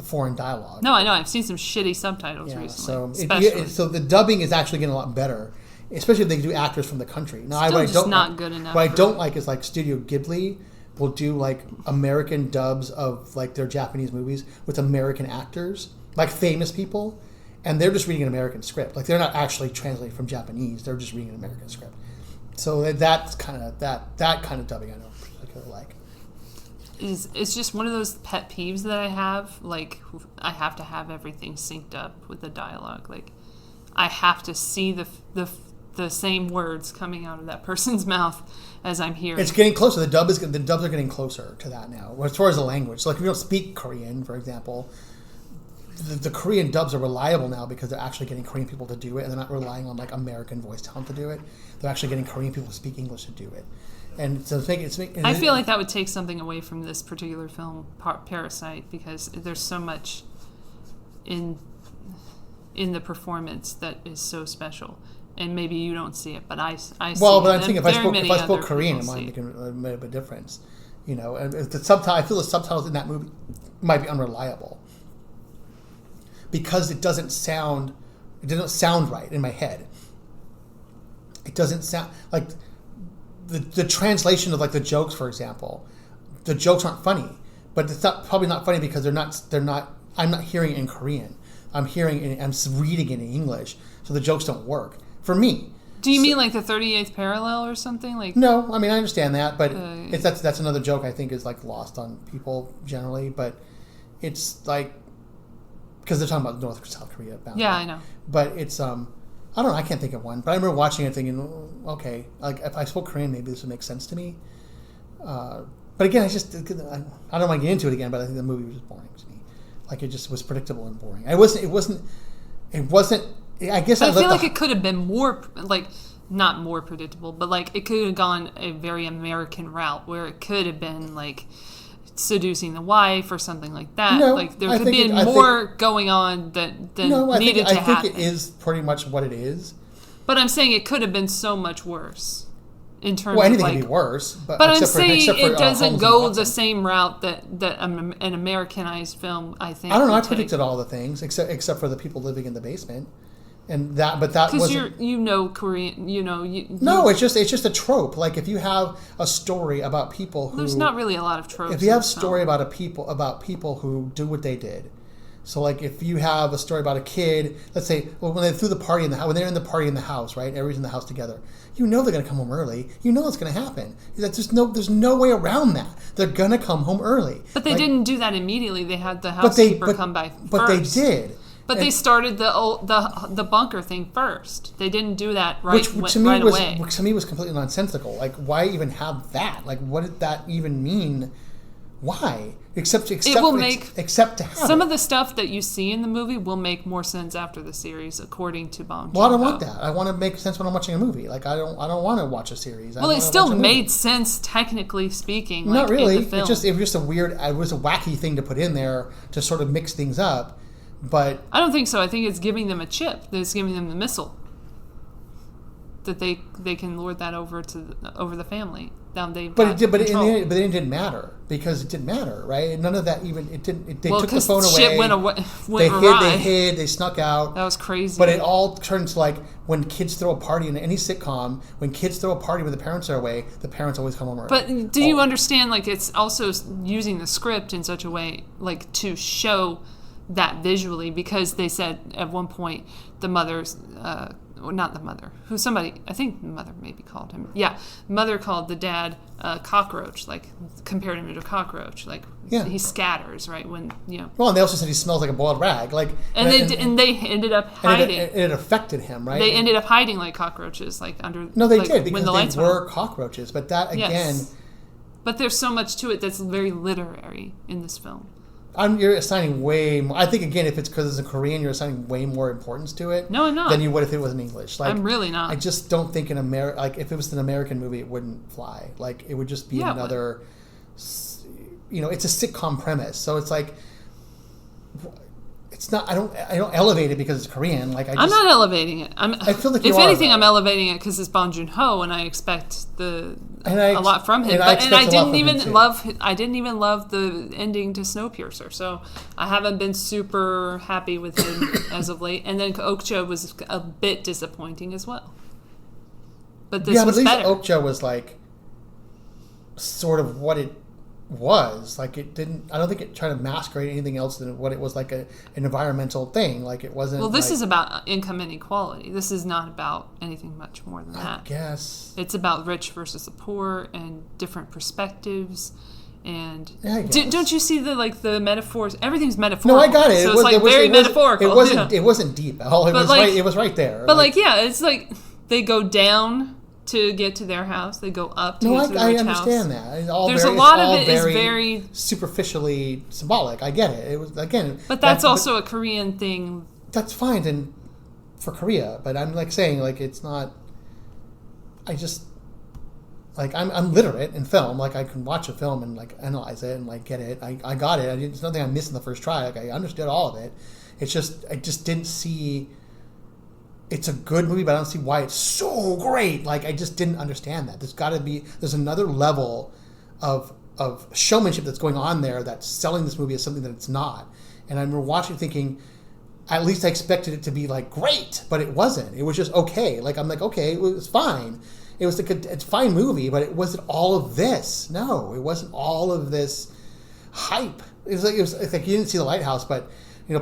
foreign dialogue. No, I know. I've seen some shitty subtitles recently. So the dubbing is actually getting a lot better, especially if they do actors from the country. Now, not good enough. What I don't like is like Studio Ghibli will do like American dubs of like their Japanese movies with American actors, like famous people, and they're just reading an American script. Like they're not actually translating from Japanese; they're just reading an American script. So that's kind of that kind of dubbing I don't particularly like. It's just one of those pet peeves that I have. Like, I have to have everything synced up with the dialogue. Like, I have to see the same words coming out of that person's mouth as I'm hearing. It's getting closer. The dubs are getting closer to that now, as far as the language. So, like, if you don't speak Korean, for example, the Korean dubs are reliable now because they're actually getting Korean people to do it, and they're not relying on like American voice talent to do it. They're actually getting Korean people to speak English to do it. And so I feel like that would take something away from this particular film, Parasite, because there's so much in the performance that is so special. And maybe you don't see it, but I see it. Well, but I'm thinking if I spoke Korean, it might make a bit of difference. You know, and I feel the subtitles in that movie might be unreliable because it doesn't sound right in my head. It doesn't sound like the translation of like the jokes, for example. The jokes aren't funny, but it's probably not funny because they're not. I'm not hearing it in Korean. I'm reading it in English, so the jokes don't work for me. Do you mean like the 38th parallel or something? Like no, I mean I understand that, but that's another joke I think is like lost on people generally. But it's like because they're talking about North or South Korea. Yeah, I know. But it's I don't know. I can't think of one. But I remember watching it thinking, okay, like if I spoke Korean, maybe this would make sense to me. But again, I don't want to get into it again. But I think the movie was just boring to me. Like it just was predictable and boring. It wasn't. I guess I feel like it could have been more like not more predictable, but like it could have gone a very American route where it could have been like seducing the wife or something like that. No, like there could be more going on than needed to happen. I think it is pretty much what it is. But I'm saying it could have been so much worse. In terms well, anything of like, could be worse. But I'm saying it doesn't go the same route that an Americanized film, I think. I don't know. I predicted all the things except for the people living in the basement, and that. But that because wasn't. You know Korean. No, it's just a trope. Like if you have a story about people who. There's not really a lot of tropes. If you have a story about people who do what they did. So, like, if you have a story about a kid, let's say, well, when they threw the party in the house, when they're in the party in the house, right? Everybody's in the house together. You know they're going to come home early. You know it's going to happen. There's no way around that. They're going to come home early. But they didn't do that immediately. They had the housekeeper come by first. But they did. But they started the bunker thing first. They didn't do that right away. Which to me was completely nonsensical. Like, why even have that? Like, what did that even mean? Why? Except to have some of the stuff that you see in the movie will make more sense after the series, according to Bong Joon-ho. Well, I don't want that. I want to make sense when I'm watching a movie. Like I don't want to watch a series. Well, it still made sense technically speaking. Like, not really. In the film. It was just a wacky thing to put in there to sort of mix things up. But I don't think so. I think it's giving them a chip. It's giving them the missile that they can lord that over the family. But it didn't matter because it didn't matter, right? None of that even it didn't. They took the phone away. Shit went awry. They hid. They snuck out. That was crazy. But it all turns like when kids throw a party in any sitcom. When kids throw a party when the parents are away, the parents always come home early. But do you understand? Like it's also using the script in such a way, like to show that visually, because they said at one point the mother's not the mother, I think the mother maybe called him. Yeah, mother called the dad a cockroach, like compared him to a cockroach, like he scatters, right? When Well, and they also said he smells like a boiled rag, like. And they ended up hiding. It affected him, right? They ended up hiding like cockroaches, like under. No, they like, did because when the lights they were cockroaches, but that again. Yes. But there's so much to it that's very literary in this film. You're assigning way more. I think again, if it's because it's a Korean, you're assigning way more importance to it. No, I'm not. Than you would if it was in English. Like, I'm really not. I just don't think like if it was an American movie, it wouldn't fly. Like it would just be another. It's a sitcom premise, so it's like. It's not. I don't elevate it because it's Korean. Like I'm not elevating it. I feel like if anything, I'm elevating it because it's Bong Joon-ho, and I expect a lot from him. I didn't even love the ending to Snowpiercer, so I haven't been super happy with him as of late. And then Okja was a bit disappointing as well. But this was better. At least Okja was like sort of what it was. Like it didn't. I don't think it tried to masquerade anything else than what it was, like an environmental thing. Like it wasn't. Well, this is about income inequality. This is not about anything much more than that. I guess it's about rich versus the poor and different perspectives. And don't you see the metaphors? Everything's metaphorical. No, I got it. So it's very metaphorical. It wasn't deep at all. It was right there. But it's like they go down to get to their house. They go up to get to the rich house. I understand that. There's a lot of it is very superficially symbolic. I get it. It was but that's also a Korean thing. That's fine and for Korea, but I'm saying it's not. I just I'm literate in film. Like I can watch a film and analyze it and get it. I got it. There's nothing I missed in the first try. I understood all of it. It's just I just didn't see. It's a good movie, but I don't see why it's so great. I just didn't understand that. There's another level of showmanship that's going on there that's selling this movie as something that it's not. And I remember watching it thinking, at least I expected it to be great, but it wasn't. It was just okay. Okay, it was fine. It was it's a fine movie, but it wasn't all of this. No, it wasn't all of this hype. It was like you didn't see The Lighthouse, but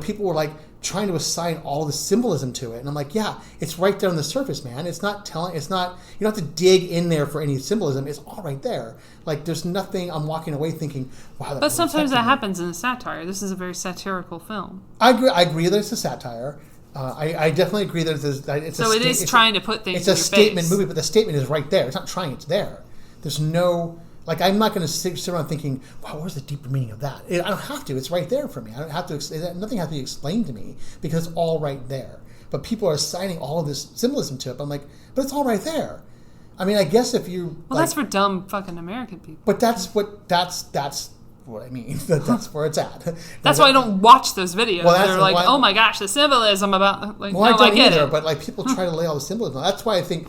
people were trying to assign all the symbolism to it, and I'm yeah, it's right there on the surface, man. It's not you don't have to dig in there for any symbolism. It's all right there. There's nothing I'm walking away thinking, wow. But sometimes that happens in a satire. This is a very satirical film. I agree that it's a satire. I definitely agree that it is trying to put things. It's a statement movie, but the statement is right there. It's not trying. It's there. There's no. I'm not going to sit around thinking, wow, where's the deeper meaning of that? I don't have to. It's right there for me. I don't have to. Nothing has to be explained to me because it's all right there. But people are assigning all of this symbolism to it. But I'm but it's all right there. I mean, I guess if you. Well, that's for dumb fucking American people. But that's what I mean. That's where it's at. That's why I don't watch those videos. Well, they're oh my gosh, the symbolism about. Well, I don't either. But people try to lay all the symbolism. That's why I think.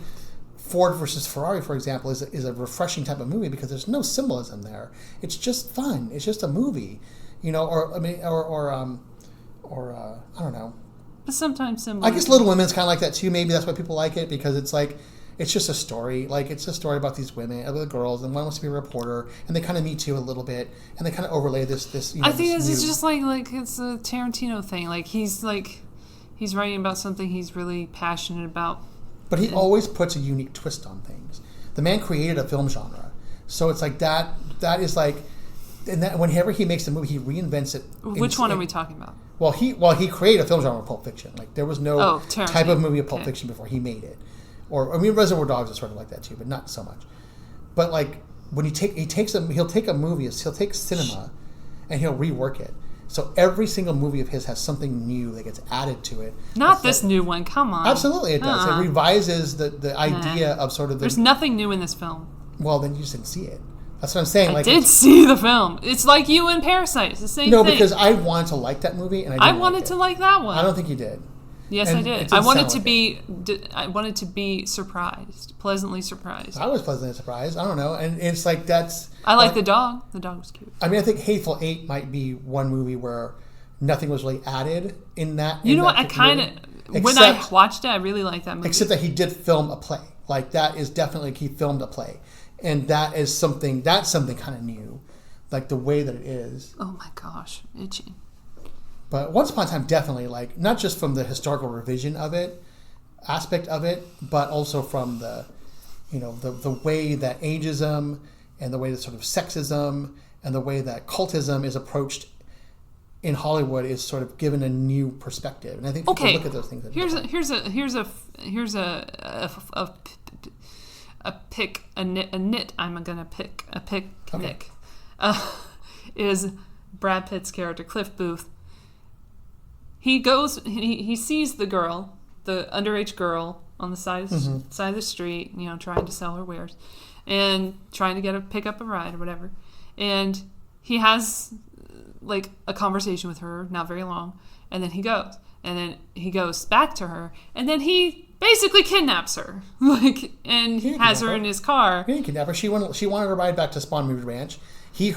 Ford versus Ferrari, for example, is a refreshing type of movie because there's no symbolism there. It's just fun. It's just a movie, or I don't know. But sometimes symbolism. I guess Little Women's kind of like that too. Maybe that's why people like it because it's it's just a story. It's a story about these women, about the girls, and one wants to be a reporter, and they kind of meet you a little bit, and they kind of overlay this. I think it's just it's a Tarantino thing. He's writing about something he's really passionate about. But he always puts a unique twist on things. The man created a film genre. So it's that is and that whenever he makes a movie, he reinvents it. Which one are we talking about? Well, he created a film genre of Pulp Fiction. There was no type of movie of Pulp Fiction before he made it. Reservoir Dogs is sort of like that too, but not so much. But when he'll take a movie, he'll take cinema, and he'll rework it. So every single movie of his has something new that gets added to it. Not this new one. Come on. Absolutely, it does. It revises the idea of sort of the... There's nothing new in this film. Well, then you just didn't see it. That's what I'm saying. I did see the film. It's like you and Parasite. It's the same thing. No, because I wanted to like that movie, and I wanted to like that one. I don't think you did. Yes, I did. I wanted to be surprised, pleasantly surprised. I was pleasantly surprised. I don't know, and it's that's. I like the dog. The dog was cute. I mean, I think Hateful Eight might be one movie where nothing was really added in that. You know what? I kind of when I watched it, I really liked that movie. Except that he did film a play. That is definitely he filmed a play, and that's something kind of new, the way that it is. Oh my gosh, itchy. But Once Upon a Time, definitely, not just from the historical revision of it, aspect of it, but also from the, the way that ageism and the way that sort of sexism and the way that cultism is approached in Hollywood is sort of given a new perspective. And I think people look at those things. Here's a nit. I'm gonna pick a picnic. Is Brad Pitt's character Cliff Booth. He goes. He sees the girl, the underage girl, on the side of the street. Trying to sell her wares, and trying to pick up a ride or whatever. And he has like a conversation with her, not very long, and then he goes. And then he goes back to her, and then he basically kidnaps her, and has her in his car. He didn't kidnap her. She wanted to ride back to Spawn Movie Ranch. He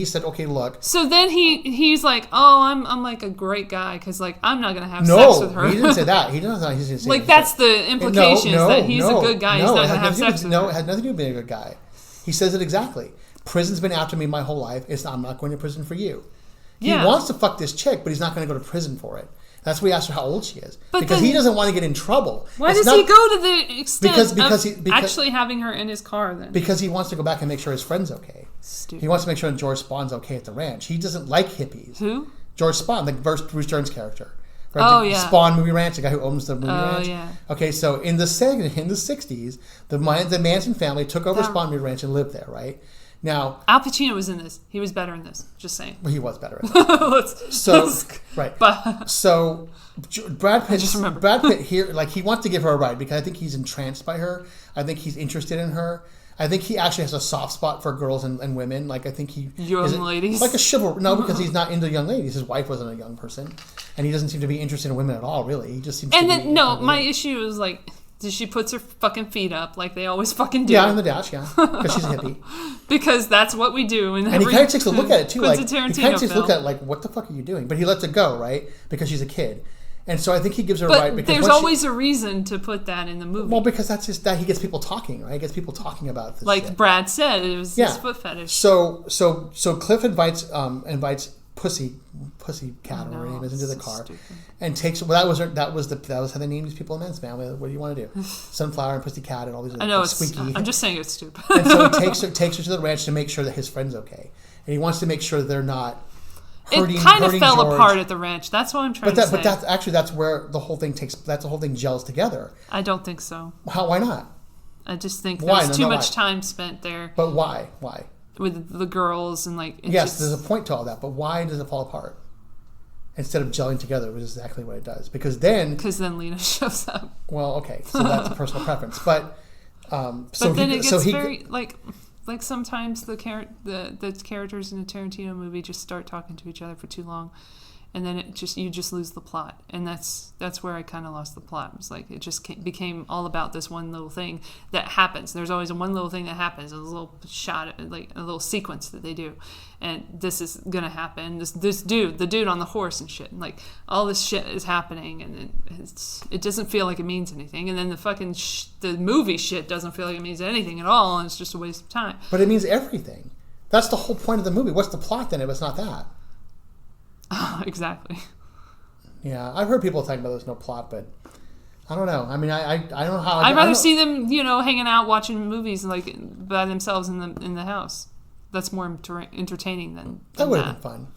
said, okay, look. So then he's like, oh, I'm like a great guy, because like I'm not gonna have sex with her. No, he didn't say that. He didn't say like that's the implication, is that he's a good guy. He's not gonna have sex with her. No, it had nothing to do with being a good guy. He says it exactly. Prison's been after me my whole life. I'm not going to prison for you. He wants to fuck this chick, but he's not going to go to prison for it. That's why he asked her how old she is. Because he doesn't want to get in trouble. Why does he go to the extent of actually having her in his car then? Because he wants to go back and make sure his friend's okay. Stupid. He wants to make sure George Spawn's okay at the ranch. He doesn't like hippies. Who? George Spawn, the Bruce Dern's character. Oh, yeah. Spawn Movie Ranch, the guy who owns the movie ranch. Oh, yeah. Okay, so in the 60s, the Manson family took over Spawn Movie Ranch and lived there, right? Now, Al Pacino was in this. He was better in this. Just saying. Well, he was better in this. But, so Brad Pitt here, like, he wants to give her a ride because I think he's entranced by her. I think he's interested in her. I think he actually has a soft spot for girls and women. Like, I think young ladies. Like a chivalry. No, because he's not into young ladies. His wife wasn't a young person, and he doesn't seem to be interested in women at all. Really, he just seems. And then my issue is like, she puts her fucking feet up like they always fucking do. Yeah, on the dash, because she's a hippie. Because that's what we do. And he kind of takes a look at it too. Like, he kind of takes a look at it like, what the fuck are you doing? But he lets it go, right? Because she's a kid. And so I think he gives her a ride. Because there's always a reason to put that in the movie. Well, because that's just that he gets people talking, right? He gets people talking about this. Like shit. Brad said, it was his foot fetish. So Cliff invites Pussy Cat, or her name is, into the car, and takes. Well, that was how they named these people in Men's Family. What do you want to do? Sunflower and Pussy Cat and all these. I know, Squeaky. I'm just saying it's stupid. And so he takes her to the ranch to make sure that his friend's okay, and he wants to make sure that they're not. It kind of fell apart at the ranch. That's what I'm trying to say. But that's where the whole thing gels together. I don't think so. Why not? I just think there's too much time spent there. But why? Why? With the girls and like. Yes, there's a point to all that. But why does it fall apart? Instead of gelling together, which is exactly what it does. Because then Lena shows up. Well, okay, so that's a personal preference, but. Like sometimes the characters in a Tarantino movie just start talking to each other for too long, and then you just lose the plot, and that's where I kind of lost the plot. It was like it just became all about this one little thing that happens. There's always one little thing that happens, a little shot, like a little sequence that they do, and this is gonna happen. This dude, the dude on the horse and shit, and like all this shit is happening, and it doesn't feel like it means anything. And then the fucking the movie shit doesn't feel like it means anything at all, and it's just a waste of time. But it means everything. That's the whole point of the movie. What's the plot then if it's not that? Exactly. Yeah, I've heard people talking about there's no plot, but I don't know. I mean, I don't know how. I'd rather see them, hanging out watching movies like by themselves in the house. That's more entertaining than that would have been fun.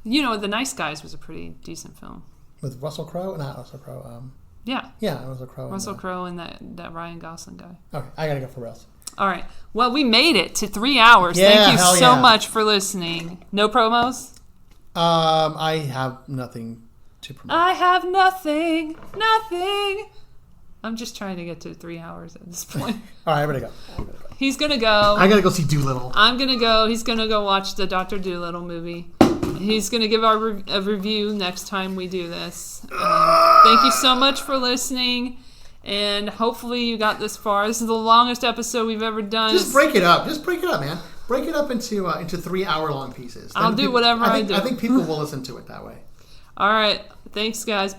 The Nice Guys was a pretty decent film with Russell Crowe, not Russell Crowe. Yeah, Russell Crowe. Russell Crowe and that Ryan Gosling guy. Okay, I gotta go for Russ. All right. Well, we made it to 3 hours. Yeah, thank you so much for listening. No promos? I have nothing to promote. I have nothing. I'm just trying to get to 3 hours at this point. All right, I gotta go. He's gonna go. I gotta go see Doolittle. I'm gonna go. He's gonna go watch the Dr. Doolittle movie. He's gonna give a review next time we do this. Thank you so much for listening. And hopefully you got this far. This is the longest episode we've ever done. Just break it up. man. Break it up into 3 hour-long pieces. I'll do whatever I do. I think people will listen to it that way. All right. Thanks, guys. Bye.